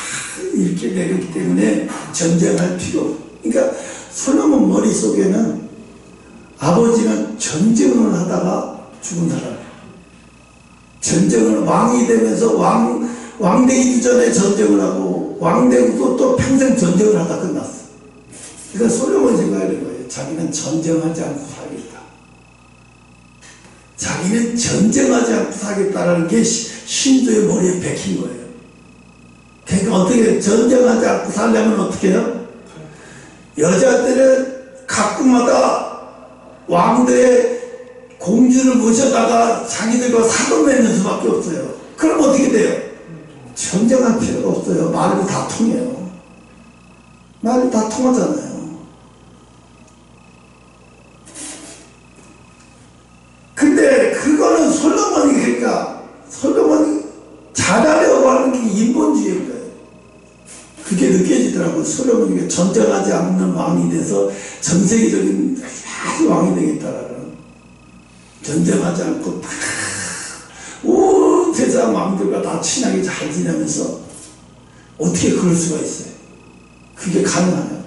이렇게 내렸기 때문에 전쟁할 필요 없어. 그러니까 솔로몬 머릿속에는 아버지는 전쟁을 하다가 죽은 사람, 전쟁을 왕이 되면서 왕 되기 전에 전쟁을 하고 왕 되고 또 평생 전쟁을 하다 끝났어. 그러니까 솔로몬이 생각하는 거예요. 자기는 전쟁하지 않고 살겠다. 자기는 전쟁하지 않고 살겠다라는 게 신조의 머리에 박힌 거예요. 그러니까 어떻게 전쟁하지 않고 살려면 어떻게 해요? 여자들은 각국마다 왕들의 공주를 모셔다가 자기들과 사돈 맺는 수밖에 없어요. 그럼 어떻게 돼요? 전쟁할 필요가 없어요. 말이 다 통해요. 말이 다 통하잖아요. 근데 그거는 솔로몬이 잘하려고 하는 게 인본주의인 거예요. 그게 느껴지더라고요. 솔로몬이 전쟁하지 않는 왕이 돼서 전 세계적인 아주 왕이 되겠다라는. 전쟁하지 않고 온 세상 왕들과 다 친하게 잘 지내면서 어떻게 그럴 수가 있어요? 그게 가능하냐?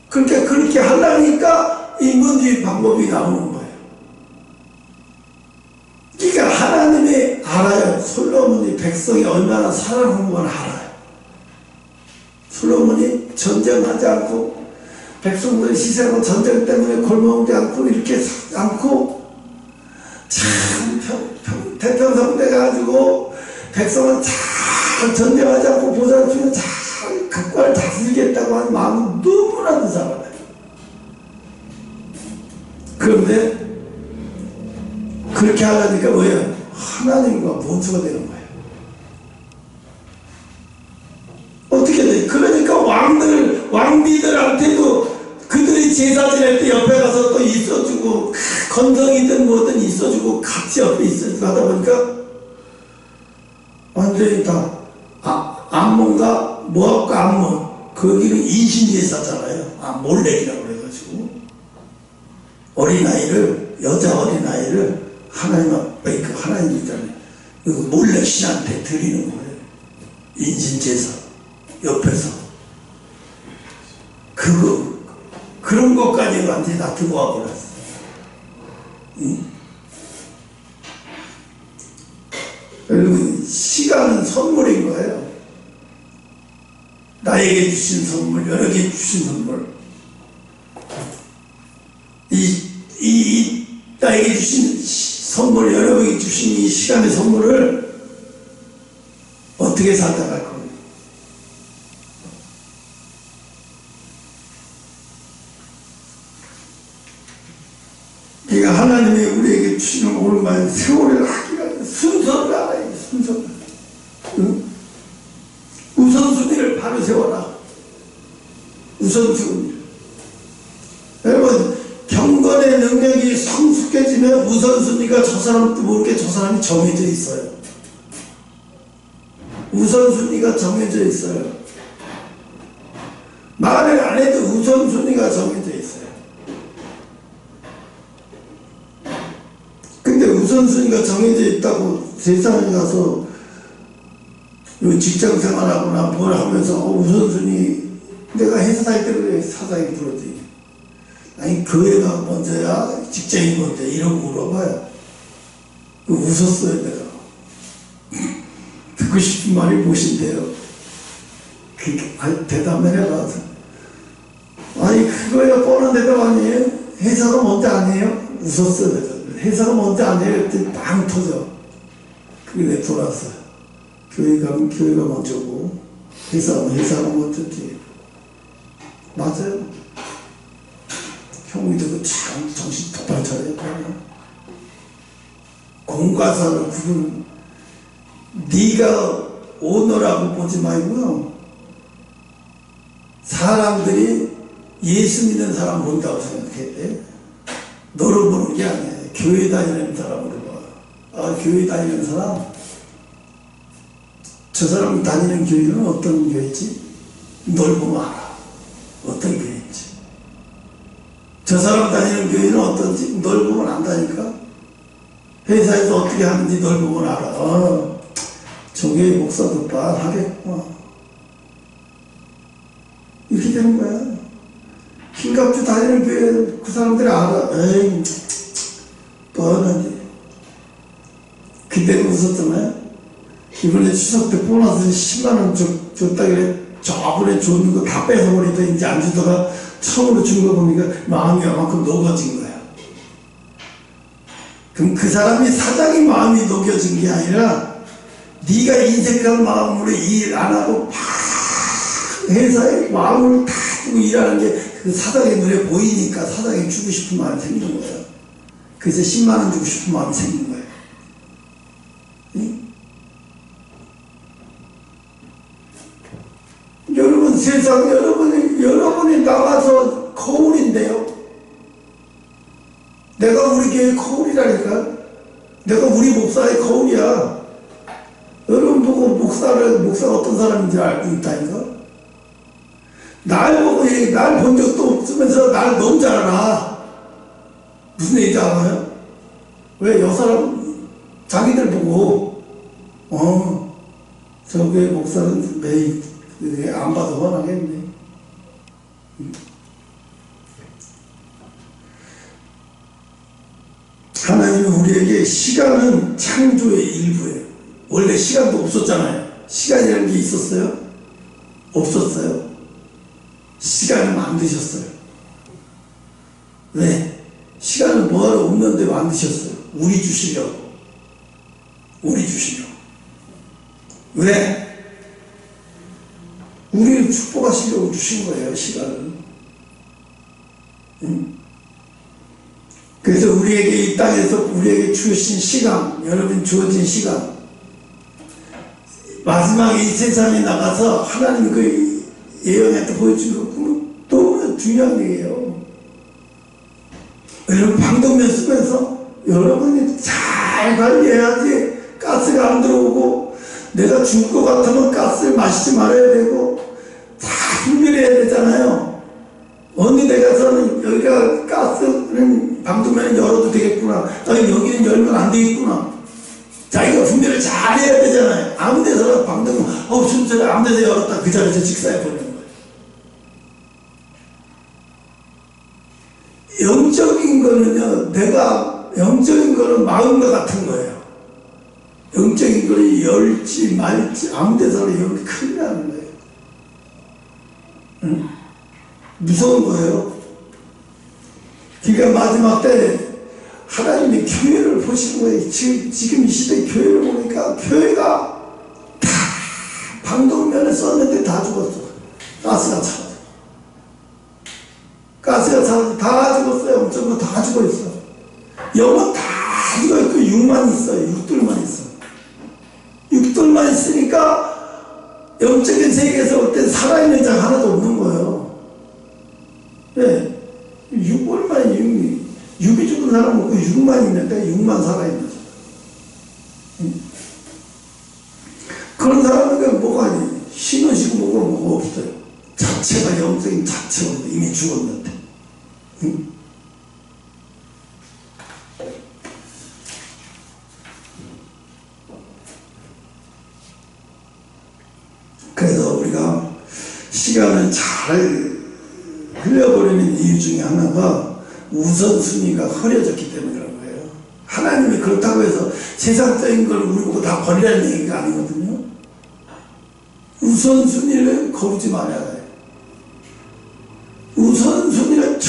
그러니까 그렇게 하려니까 인본주의 방법이 나오는 거예요. 하나님이 알아요. 솔로몬이 백성이 얼마나 사랑하는 걸 알아요. 솔로몬이 전쟁하지 않고 백성들 희생하고 전쟁 때문에 골먹지 않고 이렇게 않고 참 태평성대 가지고 백성은 잘 전쟁하지 않고 보살피면 잘 각과를 다스리겠다고 하는 마음은 너무나도 잘 알아요. 그런데 그렇게 하려니까 뭐예요? 하나님과 원수가 되는 거예요. 어떻게 돼? 그러니까 왕비들한테도 그들이 제사 지낼 때 옆에 가서 또 있어주고, 건성이든 뭐든 있어주고, 같이 옆에 있어주고 하다 보니까 완전히 다, 암몬과 모압과 암몬, 거기는 인신제사잖아요. 몰렉이라고 그래가지고. 어린아이를, 여자 어린아이를 하나님 있잖아요. 몰렉 신한테 드리는 거예요. 인신제사. 옆에서. 그런 것까지 완전히 다 두고 와버렸어. 응? 여러분, 시간은 선물인 거예요. 나에게 주신 선물, 여러 개 주신 선물. 나에게 주신 선물, 여러 개 주신 이 시간의 선물을 어떻게 살아갈 겁니까? 그러니까 하나님이 우리에게 주시는 오늘만 세월을 하기가 순서를 알아야 돼. 순서를. 응? 우선순위를 바로 세워라. 우선순위. 여러분, 경건의 능력이 성숙해지면 우선순위가 저 사람도 모르게 저 사람이 정해져 있어요. 우선순위가 정해져 있어요. 말을 안 해도 우선순위가 정해져 있어요. 근데 우선순위가 정해져 있다고 세상에 가서 직장 생활하거나 뭘 하면서 우선순위, 내가 회사 다닐 때 그래, 사장이 그러지. 아니 교회가 먼저야 직장이 먼저 이러고 물어봐요. 웃었어요. 내가 듣고 싶은 말이 무엇인데요? 대답을 해봐서 아니 그거야 뻔한 대답 아니에요? 회사가 먼저 아니에요? 웃었어요. 내가 회사가 먼저 아니에요? 그랬더니 빵 터져. 그게 내 돌았어요. 교회 가면 교회가 먼저고 회사는 회사가 먼저지. 맞아요. 형님도 그 정신 똑바로 차려야 돼. 공과사를 구분. 네가 오너라고 보지 말고요. 사람들이 예수 믿는 사람 본다고 생각해야 돼. 너를 보는 게 아니야. 교회 다니는 사람으로 봐. 교회 다니는 사람? 저 사람이 다니는 교회는 어떤 교회지? 널 보면 알아. 어떤 교회인지. 저 사람 다니는 교회는 어떤지 널 보면 안다니까. 회사에서 어떻게 하는지 널 보면 알아. 저 교회 목사도 빤하겠구나. 이렇게 되는 거야. 흰갑주 다니는 교회 그 사람들이 알아. 에이 뻔하지. 그때는 웃었잖아요. 이번에 추석 때 보너스 10만원 줬다 그래. 저번에 줬는 거 다 뺏어버리다 이제 안 주다가 처음으로 준 거 보니까 마음이 요만큼 녹아진 거야. 그럼 그 사람이 사장이 마음이 녹여진 게 아니라 네가 인색한 마음으로 일 안 하고 막 회사에 마음을 다 주고 일하는 게 그 사장의 눈에 보이니까 사장이 주고 싶은 마음이 생기는 거야. 그래서 10만원 주고 싶은 마음이 생긴 거야. 응? 여러분 세상 여러분이 나가서 거울인데요. 내가 우리 교회 거울이라니까. 내가 우리 목사의 거울이야. 여러분 보고 목사가 어떤 사람인지 알고 있다니까. 날 보고 날 본 적도 없으면서 날 너무 잘 알아. 무슨 얘기인지 알아요? 왜 여사람 자기들 보고 저 교회 목사는 매일 안 봐도 뻔하겠네. 하나님 하나님은 우리에게 시간은 창조의 일부예요. 원래 시간도 없었잖아요. 시간이라는 게 있었어요? 없었어요. 시간을 만드셨어요. 왜? 시간을 뭐하러 없는데 만드셨어요? 우리 주시려고. 우리 주시려고. 왜? 우리를 축복하시려고 주신 거예요, 시간을. 응? 그래서 우리에게 이 땅에서 우리에게 주신 시간, 여러분 주어진 시간, 마지막에 이 세상에 나가서 하나님 그 예언한테 보여준 거 너무 중요한 얘기예요. 여러분 방독면 쓰면서 여러분이 잘 관리해야지 가스가 안 들어오고, 내가 죽을 것 같으면 가스를 마시지 말아야 되고 다 분별해야 되잖아요. 어느 데 가서는 여기가 가스는 방독면을 열어도 되겠구나, 여기는 열면 안 되겠구나, 자기가 분별을 잘 해야 되잖아요. 아무 데서나 방독면 순서를 아무 데서 열었다 그 자리에서 직사해버리는 거예요. 영적인 거는요, 내가 영적인 거는 마음과 같은 거예요. 영적인 거를 열지 말지 아무 데서나 열면 큰일 나는 거예요. 응? 무서운 거예요. 그러니까 마지막 때 하나님이 교회를 보시는 거예요. 지금 이 시대 교회를 보니까 교회가 다 방독면을 썼는데 다 죽었어. 가스가 차서. 가스가 차서 다 죽었어요. 엄청 거 다 죽어 있어. 영은 다 죽어 있고 육만 있어요. 육들만 있어. 육들만 있으니까 영적인 세계에서 올 때 살아있는 자가 하나도 없는 거예요. 네. 얼마나 육이 죽은 사람 없고 육만 있는데 육만 살아있는 자. 그런 사람은 뭐가 신으시고 뭐가 없어요. 자체가 영적인 자체가 이미 죽었는데. 그래서 우리가 시간을 잘 흘려버리는 이유 중에 하나가 우선순위가 흐려졌기 때문에 그런 거예요. 하나님이 그렇다고 해서 세상적인 걸 우리 보고 다 버리라는 얘기가 아니거든요. 우선순위를 거르지 말아야 해요. 우선순위를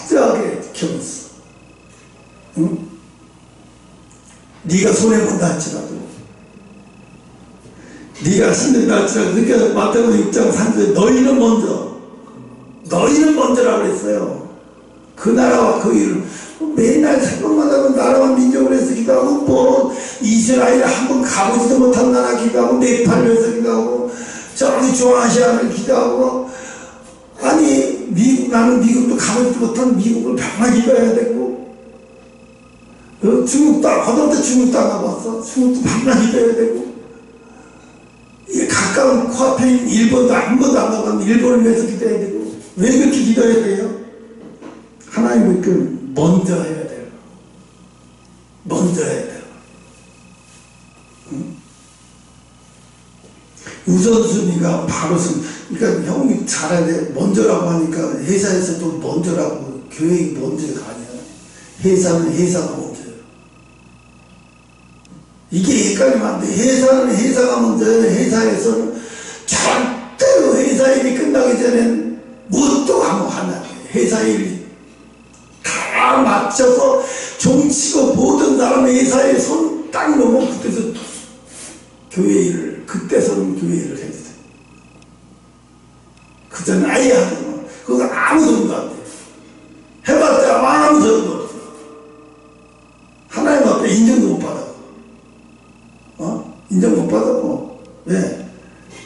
철저하게 지켜봤어. 응? 네가 손해본다 할지라도, 네가 힘든다 할지라도, 그러니까 마태복음 6장 3절에 너희는 먼저라고 그랬어요. 그 나라와 그 일을 맨날 생각만 하면 나라와 민족을 해서 기도하고, 뭐 이스라엘에 한번 가보지도 못한 나라 기도하고, 네팔에서 기도하고, 저기 중앙아시아를 기도하고, 아니 나는 미국도 가보지도 못한 미국을 병나 기도해야 되고, 중국도 하다못해 중국도 안 가봤어. 중국도 병나 기도해야 되고, 이게 가까운 코앞에 있는 일본도 한 번도 안 가봤는데 일본을 위해서 기도해야 되고. 왜 그렇게 기도해야 돼요? 하나님을 먼저 해야 돼요. 먼저 해야 돼요. 응? 우선순위가 바로 그러니까 형이 잘해야 돼. 먼저라고 하니까 회사에서도 먼저라고, 교회가 먼저가 아니야. 회사는 회사가 먼저예요. 이게 헷갈리면 안 돼. 회사는 회사가 먼저예요. 회사에서는 절대로 회사 일이 끝나기 전엔 무엇도 하나 회사 일이 다 맞춰서 종치고 모든 사람의 회사에 손 딱 놓으면 그때서 교회 일을, 그때서는 교회 일을 해야 돼. 그 전에 아예 하지 마. 그거 아무 소용도 안 돼. 해봤자 아무 소용도 없어. 하나님 앞에 인정도 못 받아. 인정 못 받아. 왜?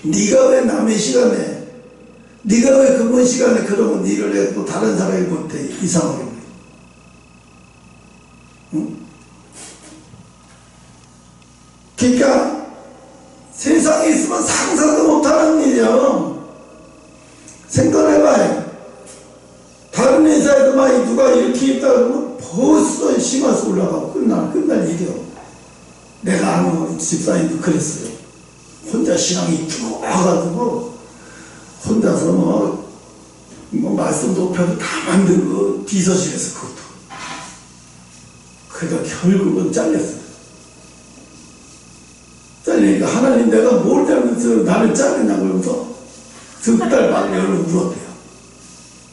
네가 왜 남의 시간에, 네가 왜 그분 시간에 그러면 일을 해 또 다른 사람이 볼 때 이상하게 보여. 응? 그러니까 세상에 있으면 상상도 못하는 일이야. 생각해봐요. 다른 회사에도 막 누가 이렇게 있다 그러면 벌써 심화서 올라가고 끝날 일이야. 내가 아는 집사님도 그랬어요. 혼자 신앙이 쭉 와가지고 혼자서 뭐 말씀 높여도 다 만들고 비서실에서 그것도 그러니까 결국은 잘렸어요. 잘리니까 하나님 내가 뭘 잘못해서 나를 잘리냐고 그러면서 석 달 만에 열을 울었대요.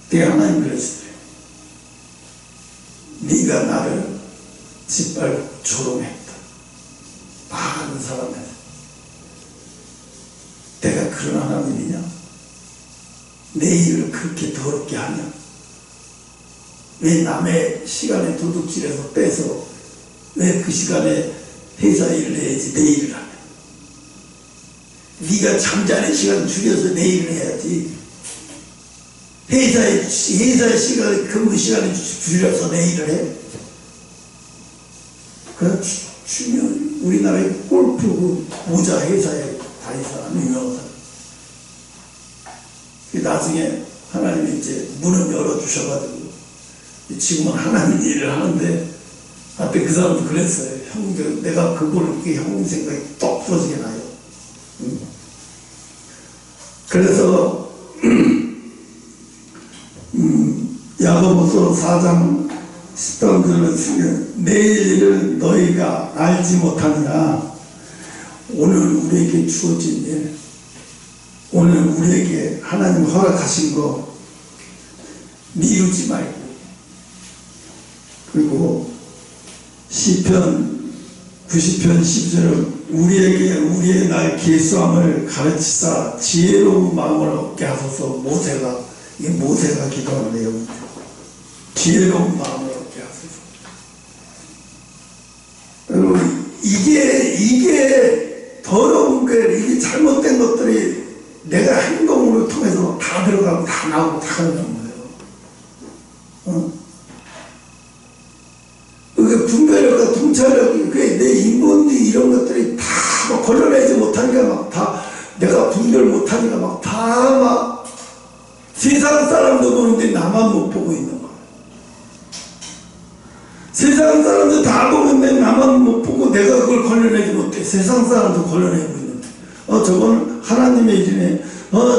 그게 하나님 그러시더래요. 네가 나를 짓밟고 조롱했다. 많은 사람한테. 내가 그런 하나님이냐? 내 일을 그렇게 더럽게 하냐? 왜 남의 시간에 도둑질해서 빼서 왜 그 시간에 회사 일을 해야지 내 일을 하냐? 네가 잠자는 시간 줄여서 내 일을 해야지. 회사의 시간, 근무 시간을 줄여서 내 일을 해. 그 중요한 우리나라의 골프 그 모자 회사에 다닌 사람, 유명한 사람. 나중에 하나님이 이제 문을 열어주셔가지고 지금은 하나님 일을 하는데 앞에 그 사람도 그랬어요. 형, 내가 그걸 형 생각이 똑 부러지게 나요. 그래서 야고보서 4장 10절을 쓰면 내일 일을 너희가 알지 못하느냐. 오늘 우리에게 주어진 일, 오늘 우리에게 하나님 허락하신 거 미루지 말고, 그리고 시편 90편 10절은 우리에게 우리의 날 계수함을 가르치사 지혜로운 마음을 얻게 하소서. 모세가 기도하는 내용입니다. 지혜로운 마음을 얻게 하소서. 여러분, 이게 더러운 게, 이게 잘못된 것들이 내가 행동으로 통해서 다 들어가고 다 나오고 다 하는 거예요. 그게 분별력과 통찰력이, 그게 내 인본주의 이런 것들이 다 막 걸러내지 못하니까 막 다 내가 분별 못하니까 막 다 막 세상 사람도 보는데 나만 못 보고 있는 거야. 세상 사람도 다 보는데 나만 못 보고 내가 그걸 걸러내지 못해. 세상 사람도 걸러내고 있는 거야. 저건 하나님의 일이네.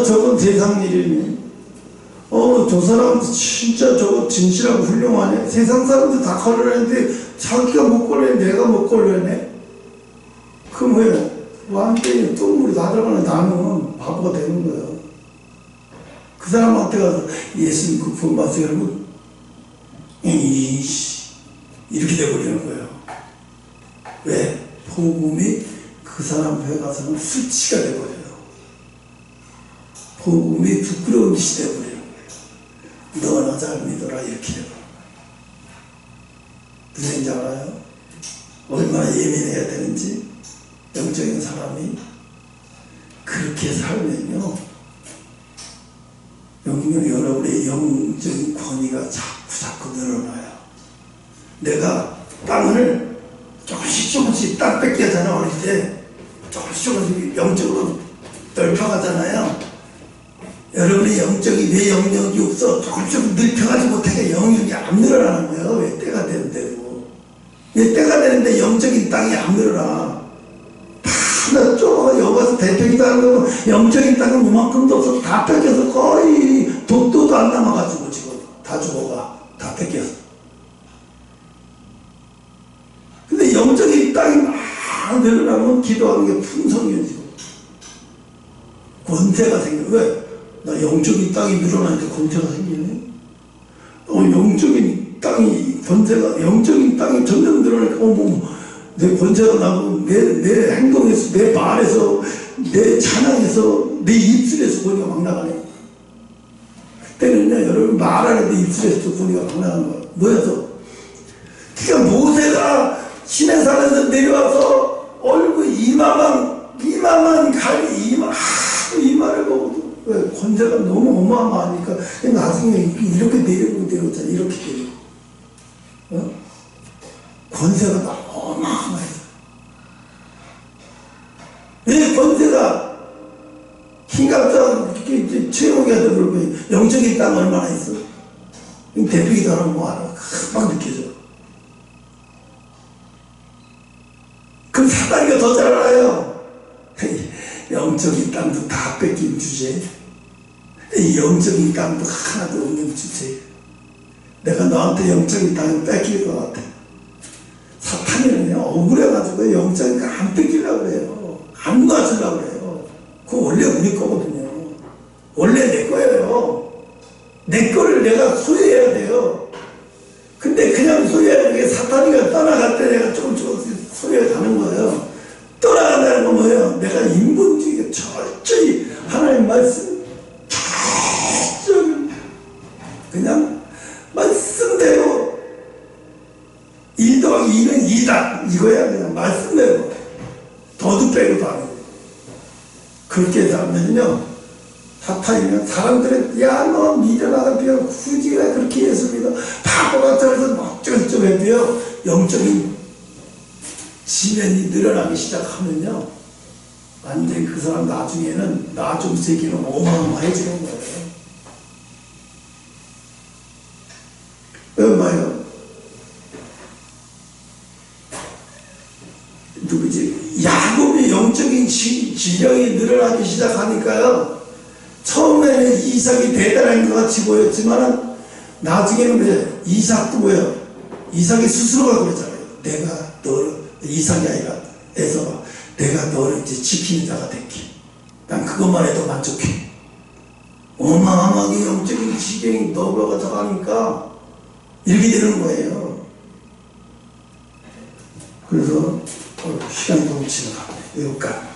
저건 세상 일이네. 저 사람 진짜 저거 진실하고 훌륭하네. 세상 사람들 다 걸러내는데 자기가 못 걸러내, 내가 못 걸러내. 그럼 왜? 완전히 똥물이 다 들어가는 나는 바보가 되는 거예요. 그 사람한테 가서 예수님 그 구원 받으세요. 여러분, 이렇게 돼버리는 거예요. 왜? 복음이 그 사람 앞에 가서는 수치가 돼버려요. 복음이 부끄러운 짓이 돼버려요. 너나 잘 믿어라 이렇게 되고. 무슨 얘기인지 알아요? 얼마나 예민해야 되는지. 영적인 사람이 그렇게 살면요, 여러분의 영적인 권위가 자꾸 늘어나요. 내가 땅을 조금씩 땅 뺏기 하잖아. 어릴 때 조금씩 영적으로 넓혀가잖아요. 여러분의 내 영역이 없어. 조금씩 넓혀가지 못하게 영역이 안 늘어나는 거예요. 왜? 때가 되는데도. 왜 때가 되는데 영적인 땅이 안 늘어나. 다 좁아. 여기 와서 대표기도 하고 영적인 땅은 이만큼도 없어. 다 뺏겨서 거의 독도도 안 남아가지고 지금 다 죽어가. 다 뺏겨서. 근데 영적인 땅이 막 늘어나면 기도하는 게 풍성해지고 권세가 생겨. 왜? 나 영적인 땅이 늘어나니까 권세가 생기네. 영적인 땅이 영적인 땅이 점점 늘어나니까 내 권세가 나고 내 행동에서, 내 말에서, 내 찬양에서, 내 입술에서 권위가 막 나가네. 그때는요, 여러분 말하는데 입술에서 권위가 막 나가는 거야. 뭐여서? 그러니까 모세가 시내산에서 내려와서 얼굴 이마만 가리 이마를 보고도 왜? 권세가 너무 어마어마하니까 나중에 이렇게 내려오잖아. 이렇게 내려. 권세가 너무 어마어마해서. 왜 권세가 킹갑자 이렇게 최고가 되고 영적인 땅 얼마나 있어? 대표기도 하는 거 알아. 금방 느껴져. 그럼 사다리가 더 잘 알아요. 영적인 땅도 다 뺏긴 주제. 영적인 땅도 하나도 없는 주제. 내가 너한테 영적인 땅을 뺏길 것 같아. 사탄이는요, 억울해가지고 영적인 안 뺏기려고 그래요. 안 놔주려고 그래요. 그거 원래 우리 거거든요. 원래 내 거예요. 내 거를 내가 소유해야 돼요. 근데 그냥 소유하는 게 사탄이가 떠나갈 때 내가 조금씩 소유해 가는 거예요. 떠나간다는 건 뭐예요? 내가 인본주의가 철저히 하나님 말씀 철저히 그냥 말씀대로 1 더하기 2는 2다 이거야. 그냥 말씀대로 더도 빼고도 안 해요. 그렇게 하면요 사탄이면 사람들은 야 너 미련하다 비어 굳이 왜 그렇게 예수 믿어 바보 같아서 막 쩔쩔 해도요 영적인 지면이 늘어나기 시작하면요 완전히 그 사람 나중에는 나중 세계는 어마어마해지는 거예요. 봐요. 누구지? 야곱의 영적인 지령이 늘어나기 시작하니까요. 처음에는 이삭이 대단한 것 같이 보였지만 나중에는 뭐예요? 이삭도 뭐예요? 이삭이 스스로가 그러잖아요. 내가 너를 이삭이 아니라 에서가 내가 너를 이제 지키는 자가 됐기. 난 그것만 해도 만족해. 어마어마하게 영적인 지경이 넓어가지고 하니까 이렇게 되는 거예요. 그래서 시간이 너무 지나가네. 여기까지.